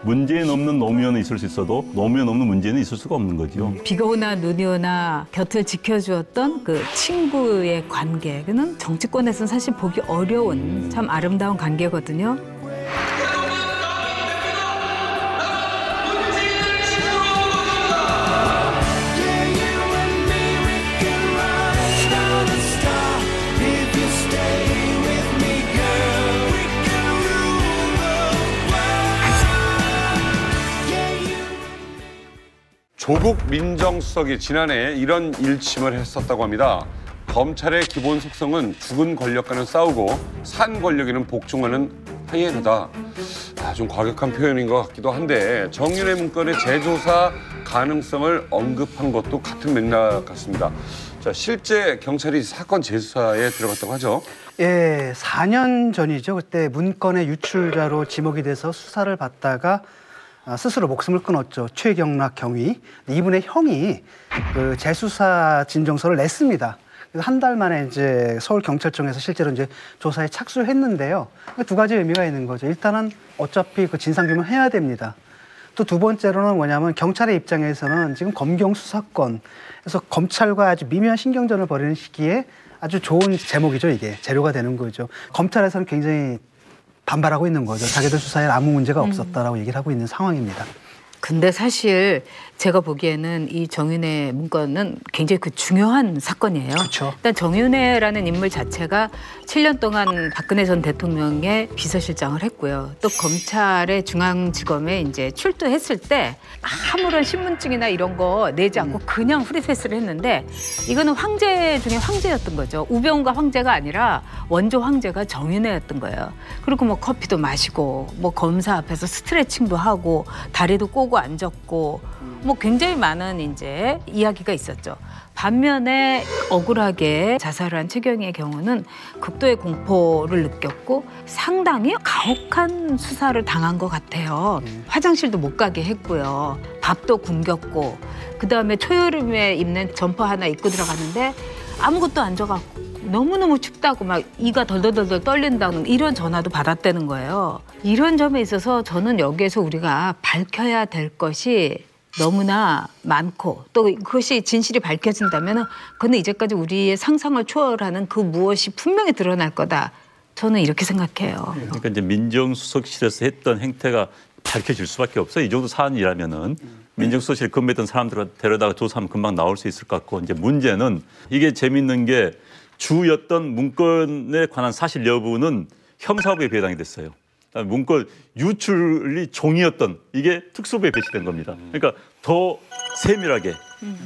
문제는 없는 노무현은 있을 수 있어도 노무현 없는 문제는 있을 수가 없는 거죠. 비가 오나 눈이 오나 곁을 지켜주었던 그 친구의 관계는 정치권에서는 사실 보기 어려운 참 아름다운 관계거든요. 조국 민정수석이 지난해 이런 일침을 했었다고 합니다. 검찰의 기본 속성은 죽은 권력과는 싸우고 산 권력에는 복종하는 하이에나다. 좀 과격한 표현인 것 같기도 한데 정윤회 문건의 재조사 가능성을 언급한 것도 같은 맥락 같습니다. 자, 실제 경찰이 사건 재수사에 들어갔다고 하죠. 예, 4년 전이죠. 그때 문건의 유출자로 지목이 돼서 수사를 받다가 스스로 목숨을 끊었죠. 최경락 경위. 이분의 형이 그 재수사 진정서를 냈습니다. 한 달 만에 이제 서울경찰청에서 실제로 이제 조사에 착수했는데요. 두 가지 의미가 있는 거죠. 일단은 어차피 그 진상규명 해야 됩니다. 또 두 번째로는 뭐냐면 경찰의 입장에서는 지금 검경 수사권, 그래서 검찰과 아주 미묘한 신경전을 벌이는 시기에 아주 좋은 제목이죠. 이게 재료가 되는 거죠. 검찰에서는 굉장히 반발하고 있는 거죠. 자기들 수사에 아무 문제가 없었다라고 얘기를 하고 있는 상황입니다. 근데 사실 제가 보기에는 이 정윤회 문건은 굉장히 그 중요한 사건이에요. 그렇죠. 일단 정윤회라는 인물 자체가 7년 동안 박근혜 전 대통령의 비서실장을 했고요. 또 검찰의 중앙지검에 이제 출두했을 때 아무런 신분증이나 이런 거 내지 않고 그냥 프리패스를 했는데 이거는 황제 중에 황제였던 거죠. 우병우가 황제가 아니라 원조 황제가 정윤회였던 거예요. 그리고 뭐 커피도 마시고 뭐 검사 앞에서 스트레칭도 하고 다리도 꼬고 앉았고 뭐 굉장히 많은 이제 이야기가 있었죠. 반면에 억울하게 자살을 한 최경희의 경우는 극도의 공포를 느꼈고 상당히 가혹한 수사를 당한 것 같아요. 화장실도 못 가게 했고요. 밥도 굶겼고 그다음에 초여름에 입는 점퍼 하나 입고 들어가는데 아무것도 안 줘갖고 너무너무 춥다고 막 이가 덜덜덜 떨린다는 이런 전화도 받았다는 거예요. 이런 점에 있어서 저는 여기에서 우리가 밝혀야 될 것이 너무나 많고 또 그것이 진실이 밝혀진다면 그건 이제까지 우리의 상상을 초월하는 그 무엇이 분명히 드러날 거다. 저는 이렇게 생각해요. 그러니까 이제 민정수석실에서 했던 행태가 밝혀질 수밖에 없어요. 이 정도 사안이라면은 민정수석실에 근무했던 사람들을 데려다가 조사하면 금방 나올 수 있을 것 같고 이제 문제는 이게 재밌는 게 주였던 문건에 관한 사실 여부는 형사부에 배당이 됐어요. 문건 유출이 종이었던 이게 특수부에 배치된 겁니다. 그러니까 더 세밀하게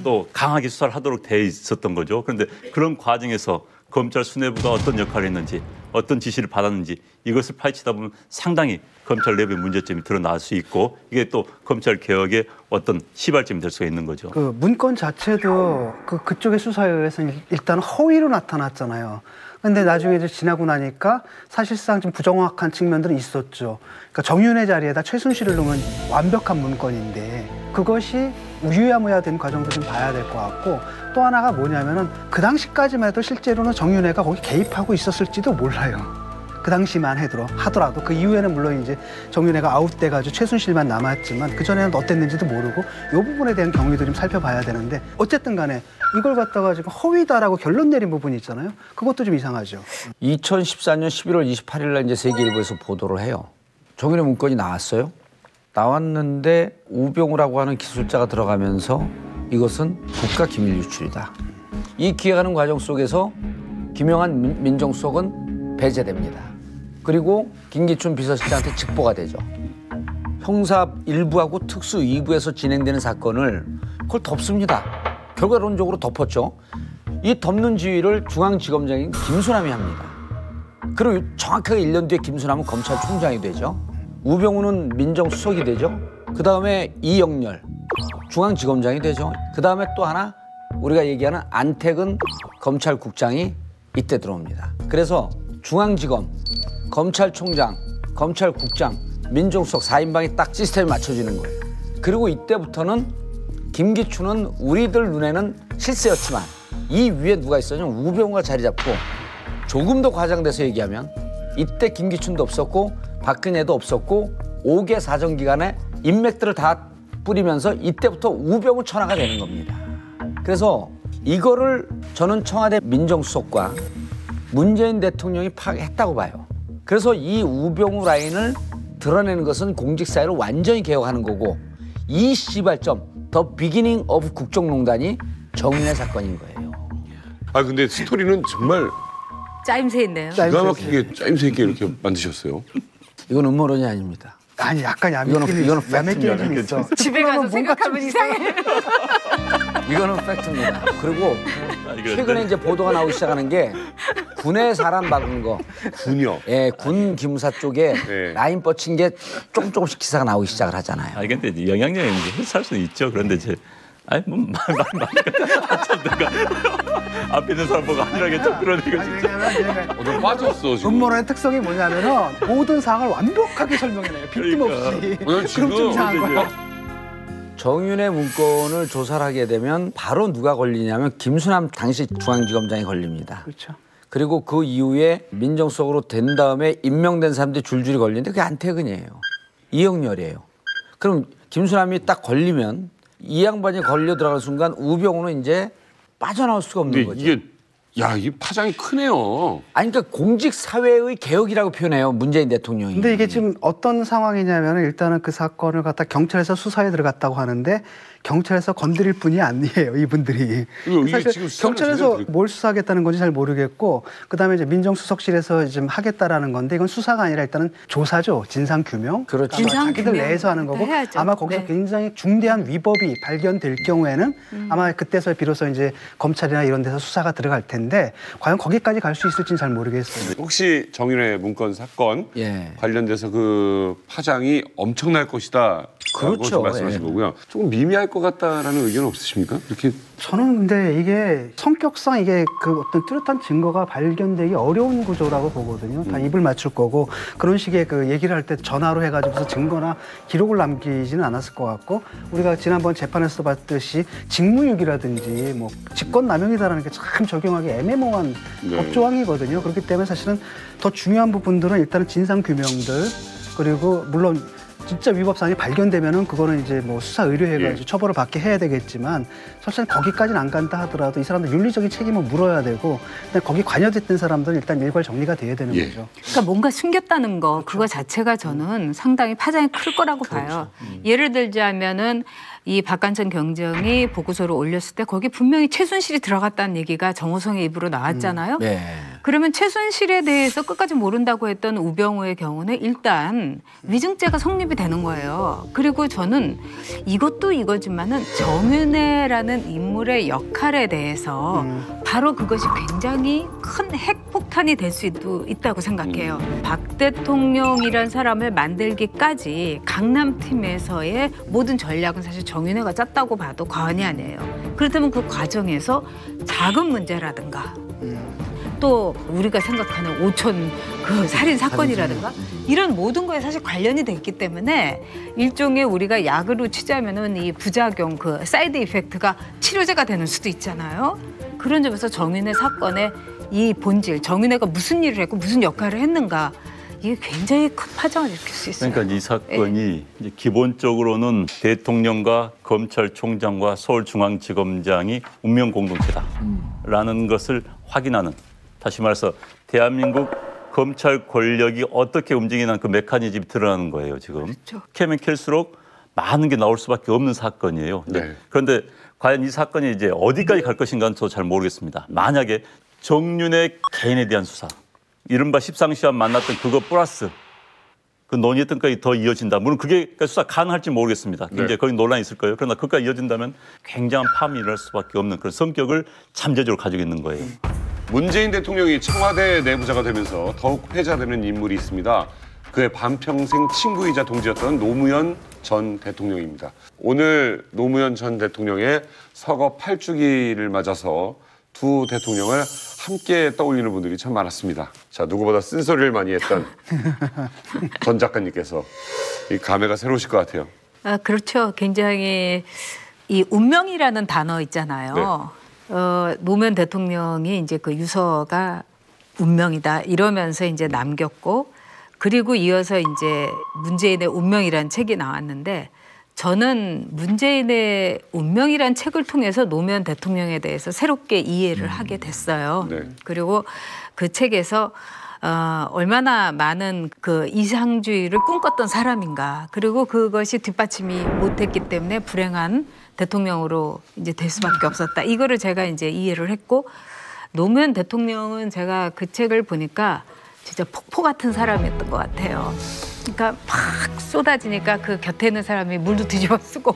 또 강하게 수사를 하도록 돼 있었던 거죠. 그런데 그런 과정에서 검찰 수뇌부가 어떤 역할을 했는지 어떤 지시를 받았는지 이것을 파헤치다 보면 상당히 검찰 내부의 문제점이 드러날 수 있고 이게 또 검찰 개혁의 어떤 시발점이 될 수가 있는 거죠. 그 문건 자체도 그쪽의 수사에 의해서 일단 허위로 나타났잖아요. 근데 나중에 이제 지나고 나니까 사실상 좀 부정확한 측면들은 있었죠. 그러니까 정윤회 자리에다 최순실을 넣으면 완벽한 문건인데 그것이 우유야무야 된 과정도 좀 봐야 될 것 같고 또 하나가 뭐냐면은 그 당시까지만 해도 실제로는 정윤회가 거기 개입하고 있었을지도 몰라요. 그 당시만 하더라도 그 이후에는 물론 이제 정윤회가 아웃돼가지고 최순실만 남았지만 그 전에는 어땠는지도 모르고 이 부분에 대한 경위도 좀 살펴봐야 되는데 어쨌든 간에 이걸 갖다가 지금 허위다라고 결론 내린 부분이 있잖아요. 그것도 좀 이상하죠. 2014년 11월 28일 날 이제 세계일보에서 보도를 해요. 정윤회 문건이 나왔어요. 나왔는데 우병우라고 하는 기술자가 들어가면서 이것은 국가기밀 유출이다. 이 기획하는 과정 속에서 김영한 민정수석은 배제됩니다. 그리고 김기춘 비서실장한테 직보가 되죠. 형사 1부하고 특수 2부에서 진행되는 사건을 그걸 덮습니다. 결과론적으로 덮었죠. 이 덮는 지휘를 중앙지검장인 김수남이 합니다. 그리고 정확하게 1년 뒤에 김수남은 검찰총장이 되죠. 우병우는 민정수석이 되죠. 그다음에 이영렬 중앙지검장이 되죠. 그다음에 또 하나 우리가 얘기하는 안택은 검찰국장이 이때 들어옵니다. 그래서 중앙지검, 검찰총장, 검찰국장, 민정수석 4인방이 딱 시스템이 맞춰지는 거예요. 그리고 이때부터는 김기춘은 우리들 눈에는 실세였지만 이 위에 누가 있었냐면 우병우가 자리 잡고 조금 더 과장돼서 얘기하면 이때 김기춘도 없었고 박근혜도 없었고 5개 사정기간에 인맥들을 다 뿌리면서 이때부터 우병우 천하가 되는 겁니다. 그래서 이거를 저는 청와대 민정수석과 문재인 대통령이 파악했다고 봐요. 그래서 이 우병우 라인을 드러내는 것은 공직사회를 완전히 개혁하는 거고 이 시발점 더 비기닝 오브 국정농단이 정윤회 사건인 거예요. 아 근데 스토리는 정말 짜임새 있네요. 기가 막히게 짜임새 있게 이렇게 만드셨어요. 이건 음모론이 아닙니다. 아니 약간 야매끼리 좀 있어. 집에 가서 생각하면 이상해. 이거는 팩트입니다. 그리고 최근에 이제 보도가 나오기 시작하는 게 군에 사람 박은 거. 군요? 예, 군 기무사 쪽에 네. 라인 뻗친 게 조금씩 기사가 나오기 시작을 하잖아요. 아니 근데 영향력이 할 수는 있죠. 그런데 이제 아니 앞에 있는 사람 보고 아니라게 좀 그러니까 진짜. 너 빠졌어 지금. 음모론의 특성이 뭐냐면은 모든 사항을 완벽하게 설명해내요. 빈틈없이. 지금 그럼 좀 이상한 거야. 정윤의 문건을 조사를 하게 되면 바로 누가 걸리냐면 김수남 당시 중앙지검장이 걸립니다. 그렇죠. 그리고 그 이후에 민정수석으로 된 다음에 임명된 사람들이 줄줄이 걸리는데 그게 안태근이에요. 이영렬이에요. 그럼 김수남이 딱 걸리면 이 양반이 걸려 들어갈 순간 우병우는 이제 빠져나올 수가 없는 거죠. 이게 이 파장이 크네요. 아니 그러니까 공직 사회의 개혁이라고 표현해요. 문재인 대통령이. 근데 이게 지금 어떤 상황이냐면 일단은 그 사건을 갖다 경찰에서 수사에 들어갔다고 하는데 경찰에서 건드릴 분이 아니에요, 이분들이. 사실 지금 경찰에서 뭘 수사하겠다는 건지 잘 모르겠고 그다음에 이제 민정수석실에서 지금 하겠다라는 건데 이건 수사가 아니라 일단은 조사죠, 진상 규명. 그렇죠. 자기들 내에서 하는 거고 해야죠. 아마 거기서 네. 굉장히 중대한 위법이 발견될 경우에는 아마 그때서 비로소 이제 검찰이나 이런 데서 수사가 들어갈 텐데 과연 거기까지 갈 수 있을지는 잘 모르겠어요. 혹시 정윤회 문건 사건 예. 관련돼서 그 파장이 엄청날 것이다. 그렇죠. 말씀하신 거고요. 조금 미미할 것 같다라는 의견 없으십니까? 이렇게 저는 근데 이게 성격상 이게 그 어떤 뚜렷한 증거가 발견되기 어려운 구조라고 보거든요. 다 입을 맞출 거고 그런 식의 그 얘기를 할 때 전화로 해가지고서 증거나 기록을 남기지는 않았을 것 같고 우리가 지난번 재판에서 봤듯이 직무유기라든지 뭐 직권남용이다라는 게 참 적용하기 애매모호한 법조항이거든요. 그렇기 때문에 사실은 더 중요한 부분들은 일단은 진상규명들 그리고 물론 진짜 위법 사항이 발견되면은 그거는 이제 뭐 수사 의뢰해가지고 처벌을 받게 해야 되겠지만 사실 거기까지는 안 간다 하더라도 이 사람들 윤리적인 책임을 물어야 되고 근데 거기 관여됐던 사람들은 일단 일괄 정리가 돼야 되는 거죠. 그러니까 뭔가 숨겼다는 거 그거 자체가 저는 상당히 파장이 클 거라고 봐요. 예를 들자면은 이 박관천 경정이 보고서를 올렸을 때 거기 분명히 최순실이 들어갔다는 얘기가 정호성의 입으로 나왔잖아요. 네. 그러면 최순실에 대해서 끝까지 모른다고 했던 우병우의 경우는 일단 위증죄가 성립이 되는 거예요. 그리고 저는 이것도 이거지만은 정윤회라는 인물의 역할에 대해서 바로 그것이 굉장히 큰 핵폭탄이 될 수도 있다고 생각해요. 박 대통령이란 사람을 만들기까지 강남팀에서의 모든 전략은 사실 정윤회가 짰다고 봐도 과언이 아니에요. 그렇다면 그 과정에서 자금 문제라든가 또 우리가 생각하는 오촌 그 살인 사건이라든가 이런 모든 거에 사실 관련이 돼 있기 때문에 일종의 우리가 약으로 치자면은 이 부작용 그 사이드 이펙트가 치료제가 되는 수도 있잖아요. 그런 점에서 정윤회 사건의 이 본질, 정윤회가 무슨 일을 했고 무슨 역할을 했는가 이게 굉장히 큰 파장을 일으킬 수 있어요. 그러니까 이 사건이 이제 기본적으로는 대통령과 검찰총장과 서울중앙지검장이 운명 공동체다라는 것을 확인하는 다시 말해서 대한민국 검찰 권력이 어떻게 움직이는 그 메커니즘이 드러나는 거예요 지금. 그렇죠. 캐면 캘수록 많은 게 나올 수밖에 없는 사건이에요. 네. 그런데 과연 이 사건이 이제 어디까지 갈 것인가는 저 잘 모르겠습니다. 만약에 정윤회 개인에 대한 수사, 이른바 십상시와 만났던 그거 플러스 그 논의했던 것까지 더 이어진다. 물론 그게 수사 가능할지 모르겠습니다. 굉장히 거기 논란이 있을 거예요. 그러나 그것까지 이어진다면 굉장한 파문이 일어날 수밖에 없는 그런 성격을 잠재적으로 가지고 있는 거예요. 문재인 대통령이 청와대 내부자가 되면서 더욱 회자되는 인물이 있습니다. 그의 반평생 친구이자 동지였던 노무현 전 대통령입니다. 오늘 노무현 전 대통령의 서거 8주기를 맞아서 두 대통령을 함께 떠올리는 분들이 참 많았습니다. 자, 누구보다 쓴소리를 많이 했던 전 작가님께서 이 감회가 새로우실 것 같아요. 아, 그렇죠. 굉장히 이 운명이라는 단어 있잖아요. 노무현 대통령이 이제 그 유서가 운명이다 이러면서 이제 남겼고, 그리고 이어서 이제 문재인의 운명이라는 책이 나왔는데, 저는 문재인의 운명이라는 책을 통해서 노무현 대통령에 대해서 새롭게 이해를 하게 됐어요. 그리고 그 책에서 얼마나 많은 그 이상주의를 꿈꿨던 사람인가, 그리고 그것이 뒷받침이 못했기 때문에 불행한 대통령으로 이제 될 수밖에 없었다. 이거를 제가 이제 이해를 했고, 노무현 대통령은 제가 그 책을 보니까 진짜 폭포 같은 사람이었던 것 같아요. 그러니까 막 쏟아지니까 그 곁에 있는 사람이 물도 뒤집어 쓰고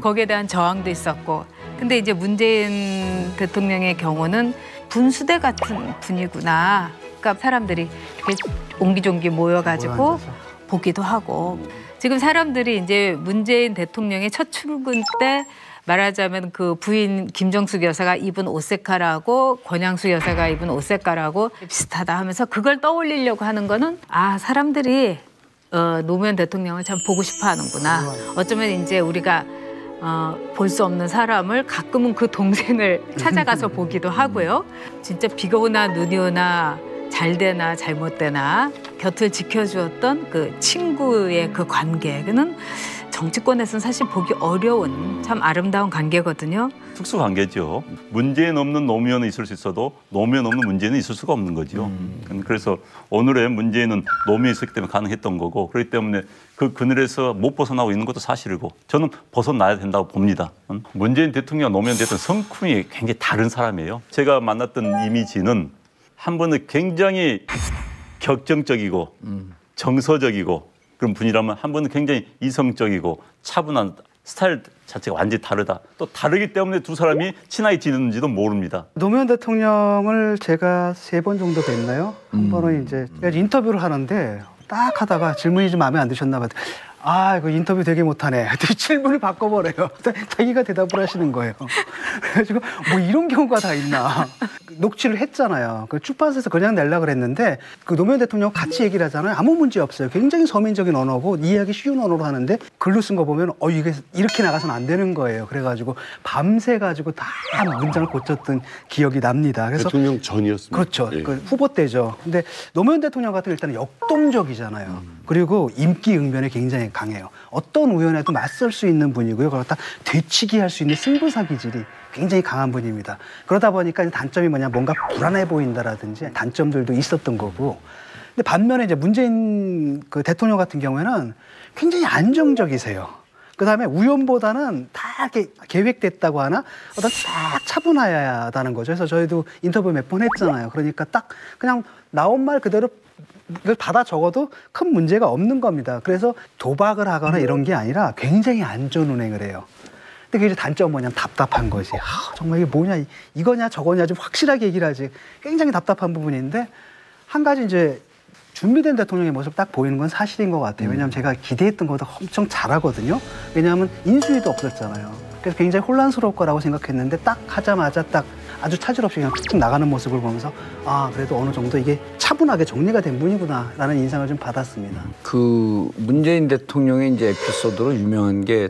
거기에 대한 저항도 있었고. 근데 이제 문재인 대통령의 경우는 분수대 같은 분이구나. 그러니까 사람들이 이렇게 옹기종기 모여가지고 보기도 하고. 지금 사람들이 이제 문재인 대통령의 첫 출근 때 말하자면 그 부인 김정숙 여사가 입은 옷 색깔하고 권양수 여사가 입은 옷 색깔하고 비슷하다 하면서 그걸 떠올리려고 하는 거는, 아, 사람들이 노무현 대통령을 참 보고 싶어 하는구나. 어쩌면 이제 우리가 볼 수 없는 사람을 가끔은 그 동생을 찾아가서 보기도 하고요. 진짜 비가 오나 눈이 오나 잘 되나 잘못되나 곁을 지켜주었던 그 친구의 그 관계, 그는 정치권에서는 사실 보기 어려운 참 아름다운 관계거든요. 특수 관계죠. 문재인 없는 노무현은 있을 수 있어도 노무현 없는 문재인은 있을 수가 없는 거죠. 그래서 오늘의 문재인은 노무현이 있었기 때문에 가능했던 거고, 그렇기 때문에 그 그늘에서 못 벗어나고 있는 것도 사실이고, 저는 벗어나야 된다고 봅니다. 문재인 대통령과 노무현 대통령 성품이 굉장히 다른 사람이에요. 제가 만났던 이미지는 한 번은 굉장히 격정적이고 정서적이고 그런 분이라면, 한 번은 굉장히 이성적이고 차분한 스타일 자체가 완전히 다르다. 또 다르기 때문에 두 사람이 친하게 지내는지도 모릅니다. 노무현 대통령을 제가 3번 정도 뵀나요? 한 번은 이제 인터뷰를 하는데 딱 하다가 질문이 좀 마음에 안 드셨나 봐요. 아, 이거 인터뷰 되게 못하네. 질문을 바꿔버려요. 자기가 대답을 하시는 거예요. 그래가지고 뭐 이런 경우가 다 있나. 녹취를 했잖아요. 그 출판사에서 그냥 내려고 그랬는데, 그 노무현 대통령 같이 얘기를 하잖아요. 아무 문제 없어요. 굉장히 서민적인 언어고 이해하기 쉬운 언어로 하는데, 글로 쓴 거 보면 이게 이렇게 나가서는 안 되는 거예요. 그래가지고 밤새 가지고 다 문장을 고쳤던 기억이 납니다. 그래서 대통령 전이었습니다. 그렇죠. 그 후보 때죠. 근데 노무현 대통령 같은 경우 일단 역동적이잖아요. 그리고 임기응변에 굉장히 강해요. 어떤 우연에도 맞설 수 있는 분이고요. 그렇다 되치기 할 수 있는 승부사 기질이 굉장히 강한 분입니다. 그러다 보니까 단점이 뭐냐, 뭔가 불안해 보인다라든지 단점들도 있었던 거고. 근데 반면에 이제 문재인 그 대통령 같은 경우에는 굉장히 안정적이세요. 그다음에 우연보다는 다 이렇게 계획됐다고 하나 어떤 딱 차분하다는 거죠. 그래서 저희도 인터뷰 몇 번 했잖아요. 그러니까 딱 그냥 나온 말 그대로 이걸 받아 적어도 큰 문제가 없는 겁니다. 그래서 도박을 하거나 이런 게 아니라 굉장히 안전운행을 해요. 근데 그게 단점은 뭐냐면 답답한 거지. 정말 이게 뭐냐, 이거냐 저거냐 좀 확실하게 얘기를 하지. 굉장히 답답한 부분인데, 한 가지 이제 준비된 대통령의 모습 딱 보이는 건 사실인 것 같아요. 왜냐하면 제가 기대했던 것보다 엄청 잘하거든요. 왜냐하면 인수위도 없었잖아요. 그래서 굉장히 혼란스러울 거라고 생각했는데, 딱 하자마자 딱 아주 차질 없이 그냥 툭툭 나가는 모습을 보면서, 아, 그래도 어느 정도 이게 차분하게 정리가 된 분이구나라는 인상을 좀 받았습니다. 그 문재인 대통령의 이제 에피소드로 유명한 게,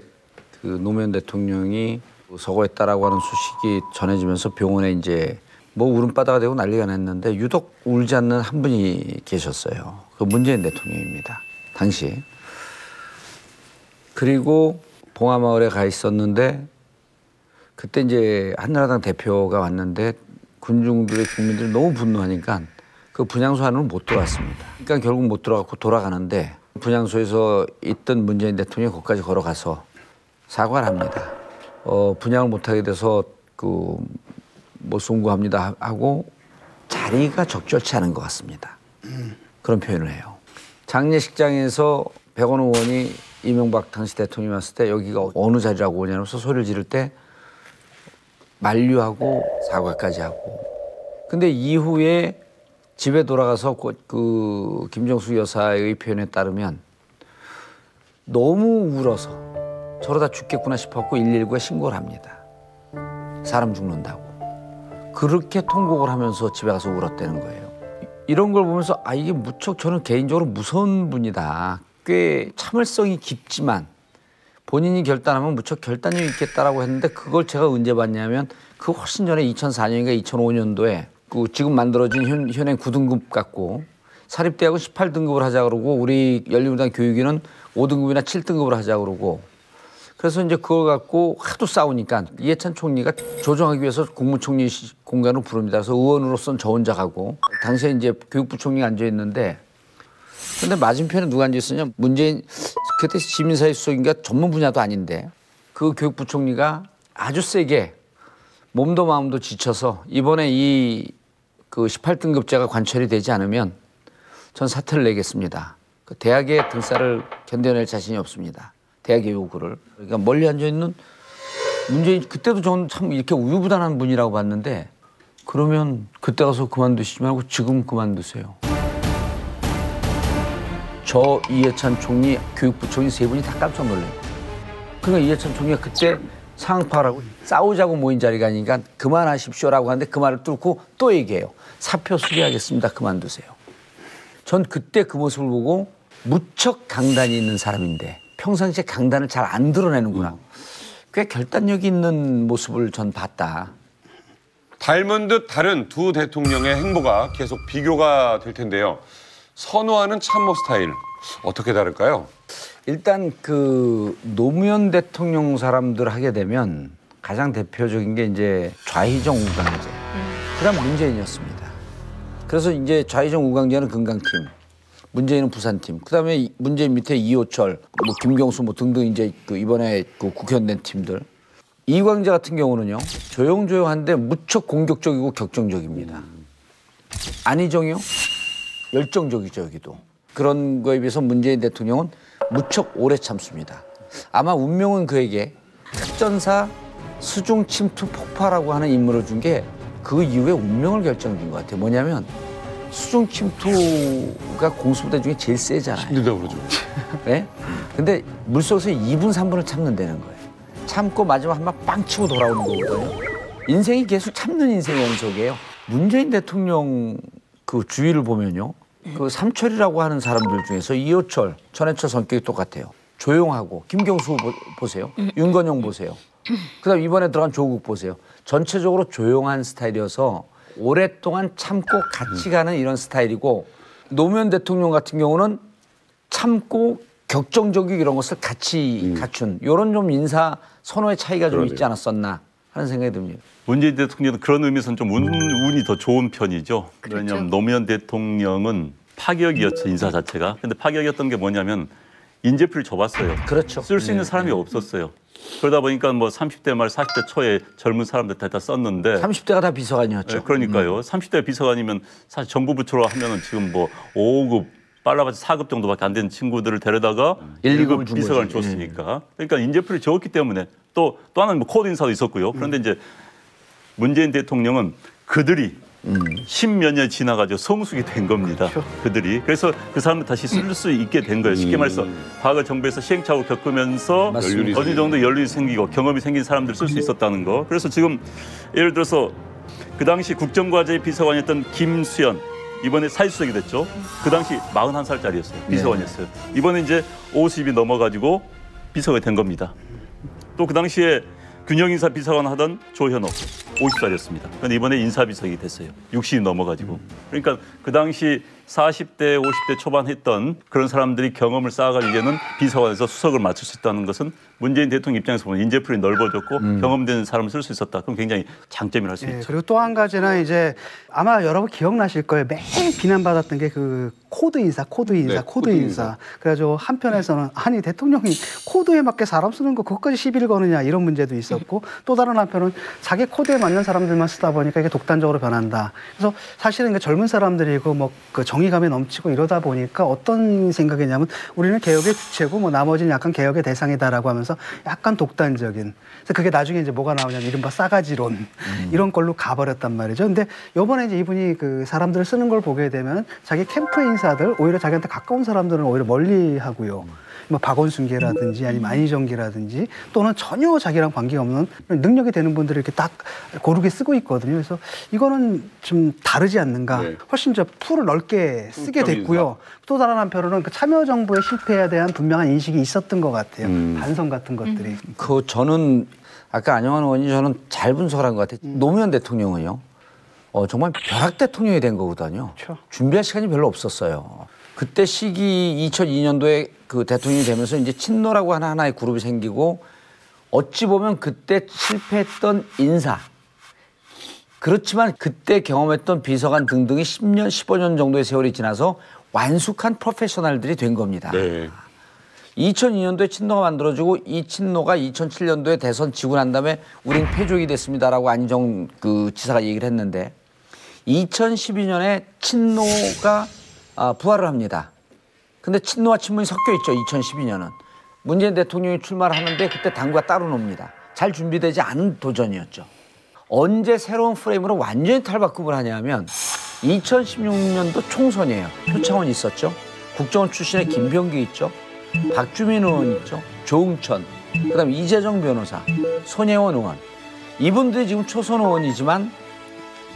그 노무현 대통령이 서거했다라고 하는 소식이 전해지면서 병원에 이제 뭐 울음바다가 되고 난리가 났는데, 유독 울지 않는 한 분이 계셨어요. 그 문재인 대통령입니다. 당시. 그리고 봉하마을에 가 있었는데, 그때 이제 한나라당 대표가 왔는데 군중들의 국민들이 너무 분노하니까 그 분향소 안으로 못 들어왔습니다. 그러니까 결국 못 들어갔고 돌아가는데, 분향소에서 있던 문재인 대통령이 거기까지 걸어가서 사과를 합니다. 분향을 못하게 돼서 뭐 송구합니다 하고, 자리가 적절치 않은 것 같습니다. 그런 표현을 해요. 장례식장에서 백원 의원이 이명박 당시 대통령이 왔을 때 여기가 어느 자리라고 오냐면서 소리를 지를 때 만류하고 사과까지 하고. 근데 이후에 집에 돌아가서 그 김정숙 여사의 표현에 따르면 너무 울어서 저러다 죽겠구나 싶었고 119에 신고를 합니다. 사람 죽는다고. 그렇게 통곡을 하면서 집에 가서 울었다는 거예요. 이런 걸 보면서, 아, 이게 무척 저는 개인적으로 무서운 분이다. 꽤 참을성이 깊지만 본인이 결단하면 무척 결단력 있겠다라고 했는데 그걸 제가 언제 봤냐면 그 훨씬 전에 2004년인가 2005년도에 그 지금 만들어진 현행 9등급 갖고 사립대학은 18등급을 하자 그러고 우리 열린우리당 교육위는 5등급이나 7등급을 하자 그러고 그래서 이제 그걸 갖고 하도 싸우니까 이해찬 총리가 조정하기 위해서 국무총리 공간으로 부릅니다. 그래서 의원으로서는 저 혼자 가고 당시에 이제 교육부 총리가 앉아 있는데 근데 맞은편에 누가 앉아 있었냐 문재인 그때 시민사회 수석인가 전문 분야도 아닌데 그 교육부 총리가 아주 세게 몸도 마음도 지쳐서 이번에 이 그 18등급제가 관철이 되지 않으면 전 사퇴를 내겠습니다. 그 대학의 등살을 견뎌낼 자신이 없습니다. 대학의 요구를. 그러니까 멀리 앉아 있는 문재인 그때도 저는 참 이렇게 우유부단한 분이라고 봤는데 그러면 그때 가서 그만두시지 말고 지금 그만두세요. 저 이해찬 총리, 교육부 총리 세 분이 다 깜짝 놀래요. 그러니까 이해찬 총리가 그때 상황 파악하고 싸우자고 모인 자리가 아니니까 그만하십시오라고 하는데 그 말을 뚫고 또 얘기해요. 사표 수리하겠습니다. 그만두세요. 전 그때 그 모습을 보고 무척 강단이 있는 사람인데 평상시에 강단을 잘 안 드러내는구나. 꽤 결단력 있는 모습을 전 봤다. 닮은 듯 다른 두 대통령의 행보가 계속 비교가 될 텐데요. 선호하는 참모 스타일 어떻게 다를까요? 일단 그 노무현 대통령 사람들 하게 되면 가장 대표적인 게 이제 좌희정 우강재. 그다음 문재인이었습니다. 그래서 이제 좌희정 우강재는 금강팀, 문재인은 부산팀. 그다음에 문재인 밑에 이호철, 뭐 김경수 뭐 등등 이제 그 이번에 그 국회의원 된 팀들. 이광재 같은 경우는요 조용조용한데 무척 공격적이고 격정적입니다. 안희정이요 열정적이죠 여기도. 그런 거에 비해서 문재인 대통령은 무척 오래 참습니다. 아마 운명은 그에게 특전사 수중 침투 폭파라고 하는 임무를 준 게 그 이후에 운명을 결정준 것 같아요. 뭐냐면 수중 침투가 공수부대 중에 제일 세잖아요. 힘들다고 그러죠. 네? 근데 물속에서 2분, 3분을 참는다는 거예요. 참고 마지막 한 방 빵 치고 돌아오는 거거든요. 인생이 계속 참는 인생의 연속이에요. 문재인 대통령 그 주위를 보면요. 그 삼철이라고 하는 사람들 중에서 이호철, 전해철 성격이 똑같아요. 조용하고 김경수 보세요. 윤건영 보세요. 그다음 이번에 들어간 조국 보세요. 전체적으로 조용한 스타일이어서 오랫동안 참고 같이 가는 이런 스타일이고 노무현 대통령 같은 경우는 참고 격정적이고 이런 것을 같이 갖춘 이런 좀 인사 선호의 차이가 좀 있지 않았었나 하는 생각이 듭니다. 문재인 대통령은 그런 의미에서는 좀 운이 더 좋은 편이죠. 그렇죠. 왜냐하면 노무현 대통령은 파격이었죠, 인사 자체가. 근데 파격이었던 게 뭐냐면 인재풀을 줘봤어요. 그렇죠. 쓸 수 있는 사람이 없었어요. 그러다 보니까 뭐 30대 말 40대 초에 젊은 사람들 다 썼는데 30대가 다 비서관이었죠. 네, 그러니까요. 30대 비서관이면 사실 정부 부처로 하면은 지금 뭐 5급 빨라봤자 4급 정도밖에 안 되는 친구들을 데려다가 1급 비서관을 줬으니까. 그러니까 인재풀이 적었기 때문에 또 하나는 뭐 코드 인사도 있었고요. 그런데 이제 문재인 대통령은 그들이 10몇 년 지나가지고 성숙이 된 겁니다. 그렇죠. 그들이. 그래서 그 사람을 다시 쓸 수 있게 된 거예요. 쉽게 말해서 과거 정부에서 시행착오를 겪으면서 맞습니다. 어느 정도 연륜이 생기고 경험이 생긴 사람들 쓸 수 있었다는 거. 그래서 지금 예를 들어서 그 당시 국정과제 비서관이었던 김수현 이번에 사회수석이 됐죠. 그 당시 41살짜리였어요. 비서관이었어요. 이번에 이제 50이 넘어가지고 비서가 된 겁니다. 또 그 당시에 균형인사 비서관 하던 조현옥 50살이었습니다. 그런데 이번에 인사비서관이 됐어요. 60이 넘어가지고. 그러니까 그 당시 40대, 50대 초반 했던 그런 사람들이 경험을 쌓아가지고 이제는 비서관에서 수석을 맡을 수 있다는 것은 문재인 대통령 입장에서 보면 인재풀이 넓어졌고 경험된 사람을 쓸 수 있었다. 그럼 굉장히 장점이라 할 수 있죠. 그리고 또 한 가지는 이제 아마 여러분 기억나실 거예요. 매일 비난받았던 게 그 코드 인사. 그래가지고 한편에서는 아니 대통령이 코드에 맞게 사람 쓰는 거 그것까지 시비를 거느냐 이런 문제도 있었고 또 다른 한편은 자기 코드에 맞는 사람들만 쓰다 보니까 이게 독단적으로 변한다. 그래서 사실은 이게 젊은 사람들이고 뭐 그 정의감이 넘치고 이러다 보니까 어떤 생각이냐면 우리는 개혁의 주체고 뭐 나머지는 약간 개혁의 대상이다라고 하면서 약간 독단적인. 그래서 그게 나중에 이제 뭐가 나오냐면 이른바 싸가지론 이런 걸로 가버렸단 말이죠. 근데 이번에 이제 이분이 그 사람들을 쓰는 걸 보게 되면 자기 캠프 인사들 오히려 자기한테 가까운 사람들은 오히려 멀리 하고요. 뭐 박원순계라든지 아니면 안희정계라든지 또는 전혀 자기랑 관계가 없는 능력이 되는 분들을 이렇게 딱 고르게 쓰고 있거든요. 그래서 이거는 좀 다르지 않는가. 네. 훨씬 저 풀을 넓게 쓰게 됐고요. 또 다른 한편으로는 그 참여정부의 실패에 대한 분명한 인식이 있었던 것 같아요. 반성 같은 것들이. 저는 아까 안영환 의원이 저는 잘 분석한 것 같아요. 노무현 대통령은요. 정말 벼락 대통령이 된 거거든요. 그렇죠. 준비할 시간이 별로 없었어요. 그때 시기 2002년도에 그 대통령이 되면서 이제 친노라고 하는 하나의 그룹이 생기고 어찌 보면 그때 실패했던 인사 그렇지만 그때 경험했던 비서관 등등이 10년, 15년 정도의 세월이 지나서 완숙한 프로페셔널들이 된 겁니다. 네. 2002년도에 친노가 만들어지고 이 친노가 2007년도에 대선 지고 난 다음에 우린 패족이 됐습니다라고 안희정 그 지사가 얘기를 했는데 2012년에 친노가 부활을 합니다. 근데 친노와 친문이 섞여 있죠. 2012년은. 문재인 대통령이 출마를 하는데 그때 당구가 따로 놉니다. 잘 준비되지 않은 도전이었죠. 언제 새로운 프레임으로 완전히 탈바꿈을 하냐면 2016년도 총선이에요. 표창원 있었죠. 국정원 출신의 김병기 있죠. 박주민 의원 있죠. 조응천, 그다음에 이재정 변호사, 손혜원 의원. 이분들이 지금 초선 의원이지만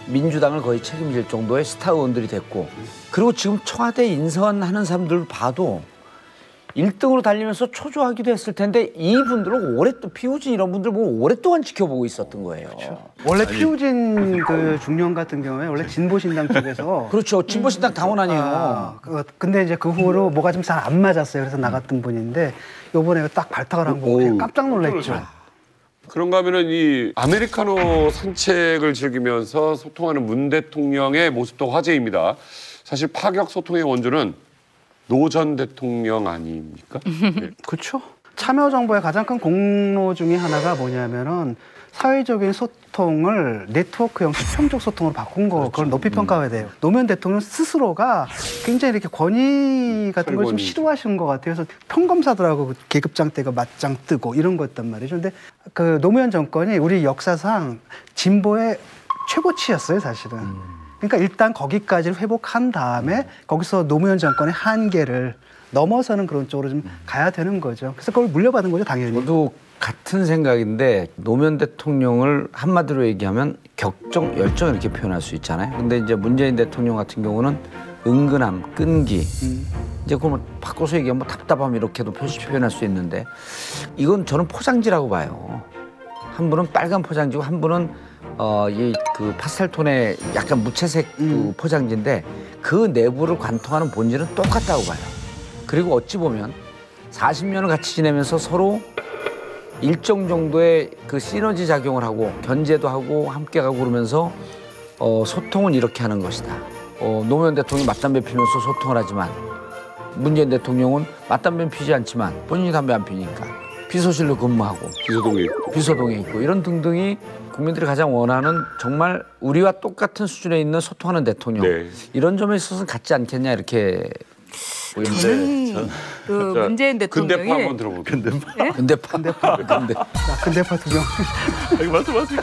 민주당을 거의 책임질 정도의 스타 의원들이 됐고 그리고 지금 청와대 인선하는 사람들 봐도 1등으로 달리면서 초조하기도 했을 텐데 이분들은 오랫동안 피우진 이런 분들 보고 오랫동안 지켜보고 있었던 거예요. 그렇죠. 원래 피우진 그 중령 같은 경우에 원래 진보신당 쪽에서 그렇죠. 진보신당 당원 아니에요. 근데 이제 그 후로 뭐가 좀 잘 안 맞았어요. 그래서 나갔던 분인데 요번에 딱 발탁을 한 거 보고 깜짝 놀랐죠. 그런가 하면은 이 아메리카노 산책을 즐기면서 소통하는 문 대통령의 모습도 화제입니다. 사실 파격 소통의 원조는 노 전 대통령 아닙니까? 네. 그렇죠. 참여정부의 가장 큰 공로 중에 하나가 뭐냐면은 사회적인 소통을 네트워크형 수평적 소통으로 바꾼 거, 그걸 높이 평가해야 돼요. 노무현 대통령 스스로가 굉장히 이렇게 권위 같은 걸 좀 시도하시는 것 같아요. 그래서 평검사들하고 계급장 때가 맞짱 뜨고 이런 거였단 말이죠. 근데 그 노무현 정권이 우리 역사상 진보의 최고치였어요, 사실은. 그러니까 일단 거기까지 회복한 다음에 거기서 노무현 정권의 한계를 넘어서는 그런 쪽으로 좀 가야 되는 거죠. 그래서 그걸 물려받은 거죠, 당연히. 저도 같은 생각인데 노무현 대통령을 한마디로 얘기하면 격정, 열정 이렇게 표현할 수 있잖아요. 근데 이제 문재인 대통령 같은 경우는 은근함, 끈기. 이제 그걸 뭐 바꿔서 얘기하면 뭐 답답함 이렇게도 표현할 수 있는데 이건 저는 포장지라고 봐요. 한 분은 빨간 포장지고 한 분은 이 그 파스텔톤의 약간 무채색 그 포장지인데 그 내부를 관통하는 본질은 똑같다고 봐요. 그리고 어찌 보면 40년을 같이 지내면서 서로 일정 정도의 그 시너지 작용을 하고 견제도 하고 함께 가고 그러면서 소통은 이렇게 하는 것이다. 노무현 대통령이 맞담배 피면서 소통을 하지만 문재인 대통령은 맞담배는 피지 않지만 본인이 담배 안 피니까 비서실로 근무하고 비서동에 있고 이런 등등이 국민들이 가장 원하는 정말 우리와 똑같은 수준에 있는 소통하는 대통령. 네. 이런 점에 있어서는 같지 않겠냐 이렇게 저는 그 문재인 대통령이 근대파 한번 들어볼게요. 네? 근대파 두 명. 말씀하세요.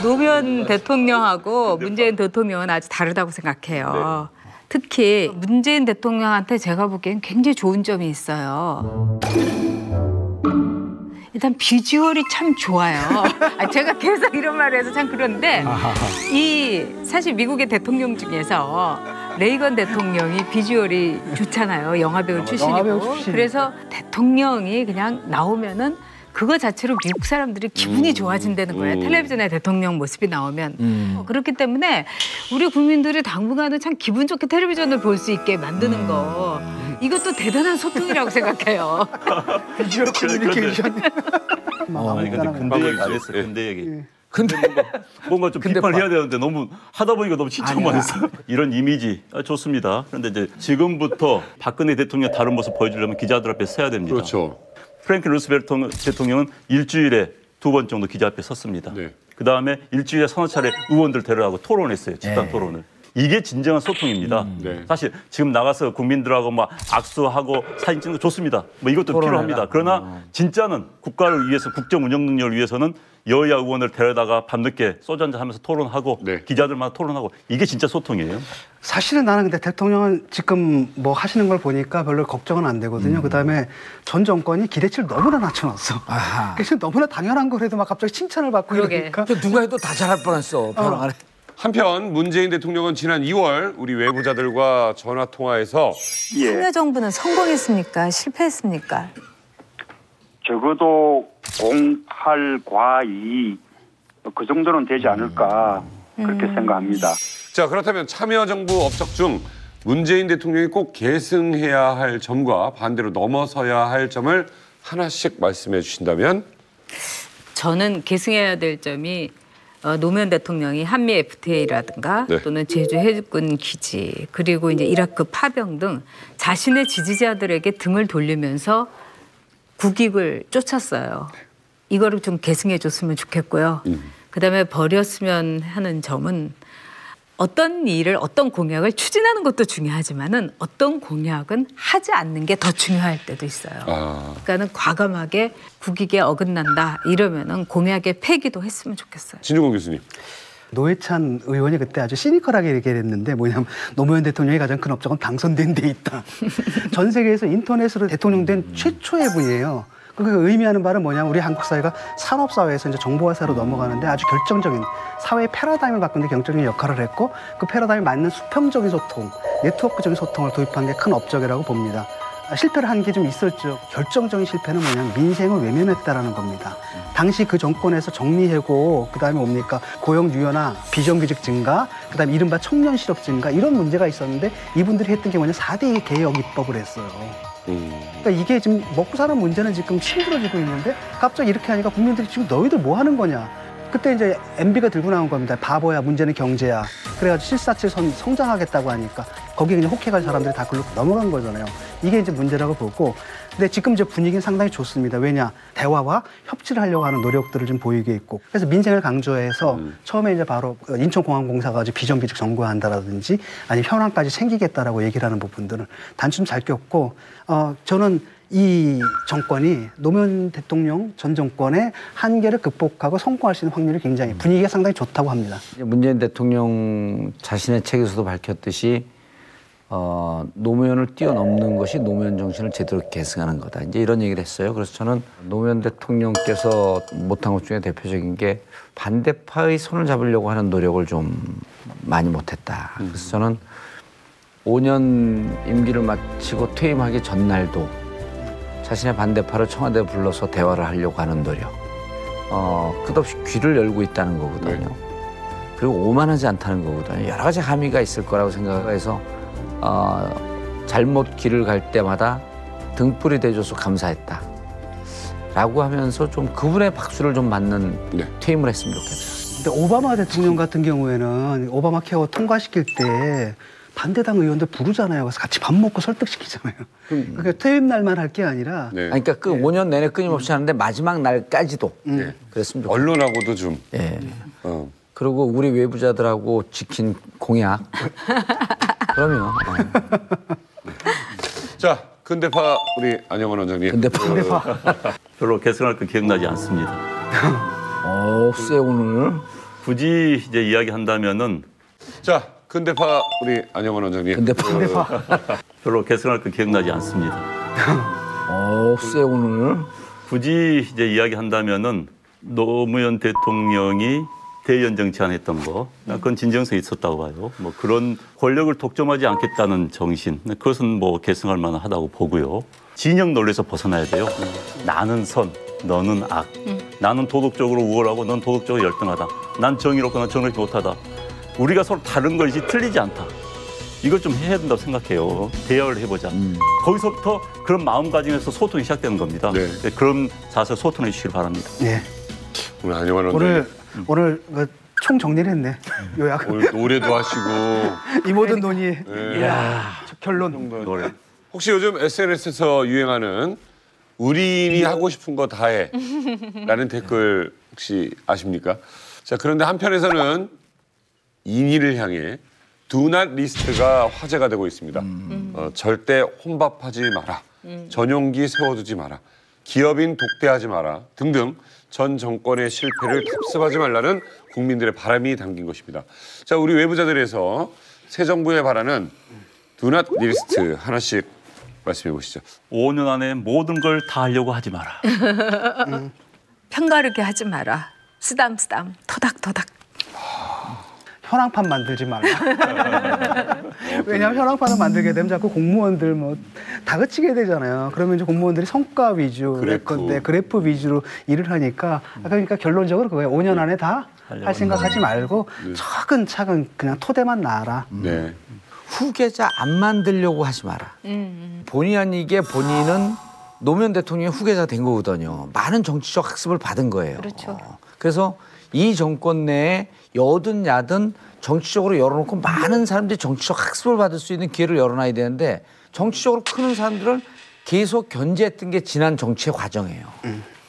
노무현 대통령하고 문재인 대통령은 아주 다르다고 생각해요. 네. 특히 문재인 대통령한테 제가 보기엔 굉장히 좋은 점이 있어요. 일단 비주얼이 참 좋아요. 제가 계속 이런 말을 해서 참 그런데 이 사실 미국의 대통령 중에서 레이건 대통령이 비주얼이 좋잖아요. 영화배우 출신이고. 그래서 대통령이 그냥 나오면은 그거 자체로 미국 사람들이 기분이 좋아진다는 거예요. 텔레비전에 대통령 모습이 나오면. 그렇기 때문에 우리 국민들이 당분간은 참 기분 좋게 텔레비전을 볼 수 있게 만드는 거. 이것도 대단한 소통이라고 생각해요. 비주얼 커뮤니케이션. 아니 근데 얘기 안 했어. 근데 얘기. 근데 뭔가 좀 비판을 해야 되는데 너무 하다 보니까 너무 지쳐만 했어. 이런 이미지 좋습니다. 그런데 이제 지금부터 박근혜 대통령 다른 모습 보여주려면 기자들 앞에 서야 됩니다. 그렇죠. 프랭클린 루스벨트 대통령은 일주일에 2번 정도 기자 앞에 섰습니다. 네. 그다음에 일주일에 서너 차례 의원들 데려가고 토론했어요. 집단 토론을. 이게 진정한 소통입니다. 네. 사실 지금 나가서 국민들하고 막 악수하고 사진 찍는 거 좋습니다. 뭐 이것도 필요합니다. 그러나 진짜는 국가를 위해서 국정 운영 능력을 위해서는 여야 의원을 데려다가 밤늦게 소주 한잔 하면서 토론하고 기자들마다 토론하고 이게 진짜 소통이에요. 사실은 나는 근데 대통령은 지금 뭐 하시는 걸 보니까 별로 걱정은 안 되거든요. 그다음에 전 정권이 기대치를 너무나 낮춰놨어. 그래서 너무나 당연한 거라도 막 갑자기 칭찬을 받고 이러니까 누가 해도 다 잘할 뻔했어. 벼랑 안에. 한편 문재인 대통령은 지난 2월 우리 외부자들과 전화 통화에서 참여정부는 성공했습니까? 실패했습니까? 적어도 0.8과2 그 정도는 되지 않을까 그렇게 생각합니다. 자, 그렇다면 참여정부 업적 중 문재인 대통령이 꼭 계승해야 할 점과 반대로 넘어서야 할 점을 하나씩 말씀해 주신다면? 저는 계승해야 될 점이 노무현 대통령이 한미 FTA라든가 또는 제주 해군 기지 그리고 이제 이라크 파병 등 자신의 지지자들에게 등을 돌리면서 국익을 쫓았어요. 이거를 좀 계승해 줬으면 좋겠고요. 그다음에 버렸으면 하는 점은 어떤 일을 어떤 공약을 추진하는 것도 중요하지만은 어떤 공약은 하지 않는 게 더 중요할 때도 있어요. 그러니까는 과감하게 국익에 어긋난다 이러면은 공약의 폐기도 했으면 좋겠어요. 진중권 교수님. 노회찬 의원이 그때 아주 시니컬하게 얘기를 했는데 뭐냐면 노무현 대통령이 가장 큰 업적은 당선된 데 있다. 전 세계에서 인터넷으로 대통령 된 최초의 분이에요. 그게 의미하는 바는 뭐냐면 우리 한국 사회가 산업사회에서 이제 정보화사로 넘어가는데 아주 결정적인 사회의 패러다임을 바꾸는 데 결정적인 역할을 했고 그 패러다임에 맞는 수평적인 소통, 네트워크적인 소통을 도입한 게 큰 업적이라고 봅니다. 실패를 한 게 좀 있었죠. 결정적인 실패는 뭐냐면 민생을 외면했다라는 겁니다. 당시 그 정권에서 정리해고 그다음에 뭡니까 고용 유연화, 비정규직 증가, 그다음에 이른바 청년 실업 증가 이런 문제가 있었는데 이분들이 했던 게 뭐냐 4대 개혁 입법을 했어요. 그러니까 이게 지금 먹고 사는 문제는 지금 힘들어지고 있는데 갑자기 이렇게 하니까 국민들이 지금 너희들 뭐 하는 거냐. 그때 이제 MB가 들고 나온 겁니다. 바보야, 문제는 경제야. 그래가지고 747 성장하겠다고 하니까 거기에 그냥 혹해갈 사람들이 다 글로 넘어간 거잖아요. 이게 이제 문제라고 보고. 근데 지금 이제 분위기는 상당히 좋습니다. 왜냐? 대화와 협치를 하려고 하는 노력들을 좀 보이게 있고. 그래서 민생을 강조해서 처음에 이제 바로 인천공항공사가 아주 비정규직 정부화한다라든지 아니면 현황까지 챙기겠다라고 얘기를 하는 부분들은 단추 좀 잘 꼈고, 저는 이 정권이 노무현 대통령 전 정권의 한계를 극복하고 성공할 수 있는 확률이 굉장히 분위기가 상당히 좋다고 합니다. 문재인 대통령 자신의 책에서도 밝혔듯이 노무현을 뛰어넘는 것이 노무현 정신을 제대로 계승하는 거다. 이제 이런 얘기를 했어요. 그래서 저는 노무현 대통령께서 못한 것 중에 대표적인 게 반대파의 손을 잡으려고 하는 노력을 좀 많이 못했다. 그래서 저는 5년 임기를 마치고 퇴임하기 전날도 자신의 반대파를 청와대에 불러서 대화를 하려고 하는 노력. 끝없이 귀를 열고 있다는 거거든요. 그리고 오만하지 않다는 거거든요. 여러 가지 함의가 있을 거라고 생각해서 잘못 길을 갈 때마다 등불이 돼줘서 감사했다. 라고 하면서 좀 그분의 박수를 좀 맞는 퇴임을 했으면 좋겠다. 근데 오바마 대통령 같은 경우에는 오바마 케어 통과시킬 때 반대당 의원들 부르잖아요. 그래서 같이 밥 먹고 설득시키잖아요. 그러니까 퇴임 날만 할 게 아니라. 그러니까 그 5년 내내 끊임없이 하는데 마지막 날까지도 그랬으면 좋겠다. 언론하고도 좀. 그리고 우리 외부자들하고 지킨 공약. 그럼요. 자, 근대파 우리 안영원 원장님. 근대파. 별로 계승할 거 기억나지 않습니다. 쎄 오늘. 굳이 이제 이야기한다면은. 자, 근대파 우리 안영원 원장님. 근대파. 별로 계승할 거 기억나지 않습니다. 쎄 오늘. 굳이 이제 이야기한다면은 노무현 대통령이 대연 정치안했던 거, 그건 진정성이 있었다고 봐요. 뭐 그런 권력을 독점하지 않겠다는 정신, 그것은 뭐 계승할 만하다고 보고요. 진영 논리에서 벗어나야 돼요. 나는 선, 너는 악. 나는 도덕적으로 우월하고 넌 도덕적으로 열등하다. 난 정의롭고 난 정의롭지 못하다. 우리가 서로 다른 것이 틀리지 않다. 이걸 좀 해야 된다고 생각해요. 대화를 해보자. 거기서부터 그런 마음가짐에서 소통이 시작되는 겁니다. 그런 자세 소통해 주시길 바랍니다. 네. 오늘 안영원 원장님. 오늘 총 정리를 했네. 요약. 오늘 노래도 하시고. 이 모든 논의. 결론. 노래. 혹시 요즘 SNS에서 유행하는 우리인이 하고 싶은 거 다 해. 라는 댓글 혹시 아십니까? 자, 그런데 한편에서는 인의를 향해 Do not 리스트가 화제가 되고 있습니다. 절대 혼밥하지 마라. 전용기 세워두지 마라. 기업인 독대하지 마라. 등등 전 정권의 실패를 답습하지 말라는 국민들의 바람이 담긴 것입니다. 자, 우리 외부자들에서 새 정부에 바라는 Do not 리스트 하나씩 말씀해 보시죠. 5년 안에 모든 걸 다 하려고 하지 마라. 편가르게 하지 마라. 쓰담쓰담, 토닥토닥. 현황판 만들지 말라. 왜냐하면 현황판을 만들게 되면 자꾸 공무원들 뭐 다그치게 되잖아요. 그러면 이제 공무원들이 성과 위주, 그래프 위주로 일을 하니까 그러니까 결론적으로 그거예요. 5년 안에 다 할 생각하지 말고 차근차근 그냥 토대만 놔라. 네. 후계자 안 만들려고 하지 마라. 본의 아니게 본인은 노무현 대통령의 후계자 된 거거든요. 많은 정치적 학습을 받은 거예요. 그렇죠. 그래서 이 정권 내에 여든 야든 정치적으로 열어놓고 많은 사람들이 정치적 학습을 받을 수 있는 기회를 열어놔야 되는데 정치적으로 크는 사람들을 계속 견제했던 게 지난 정치의 과정이에요.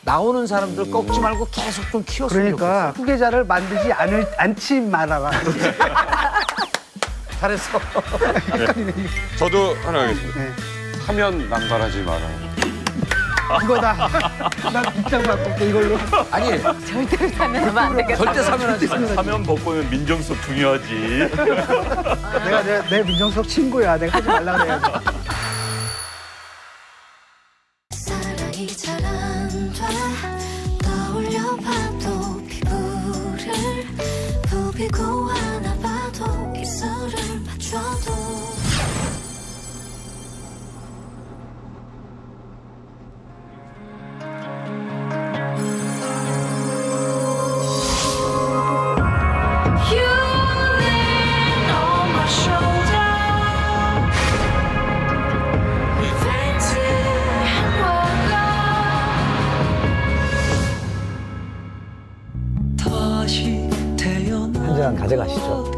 나오는 사람들 꺾지 말고 계속 좀 키웠으면 그러니까 후계자를 만들지 않지 말아라. 잘했어. 저도 하나 하겠습니다. 사면 남발하지 마라. 이거다. 나 입장 바꿀게 이걸로. 아니 절대로 사면 안 되겠다. 절대 사면 안 돼. 사면 벗고는 민정수석 중요하지. 내 민정수석 친구야. 내가 하지 말라 그래야지. 사랑이 잘 안 돼. 떠올려봐도 피부를 부비고 안아봐도 입술을 맞춰도 한 잔 가져가시죠.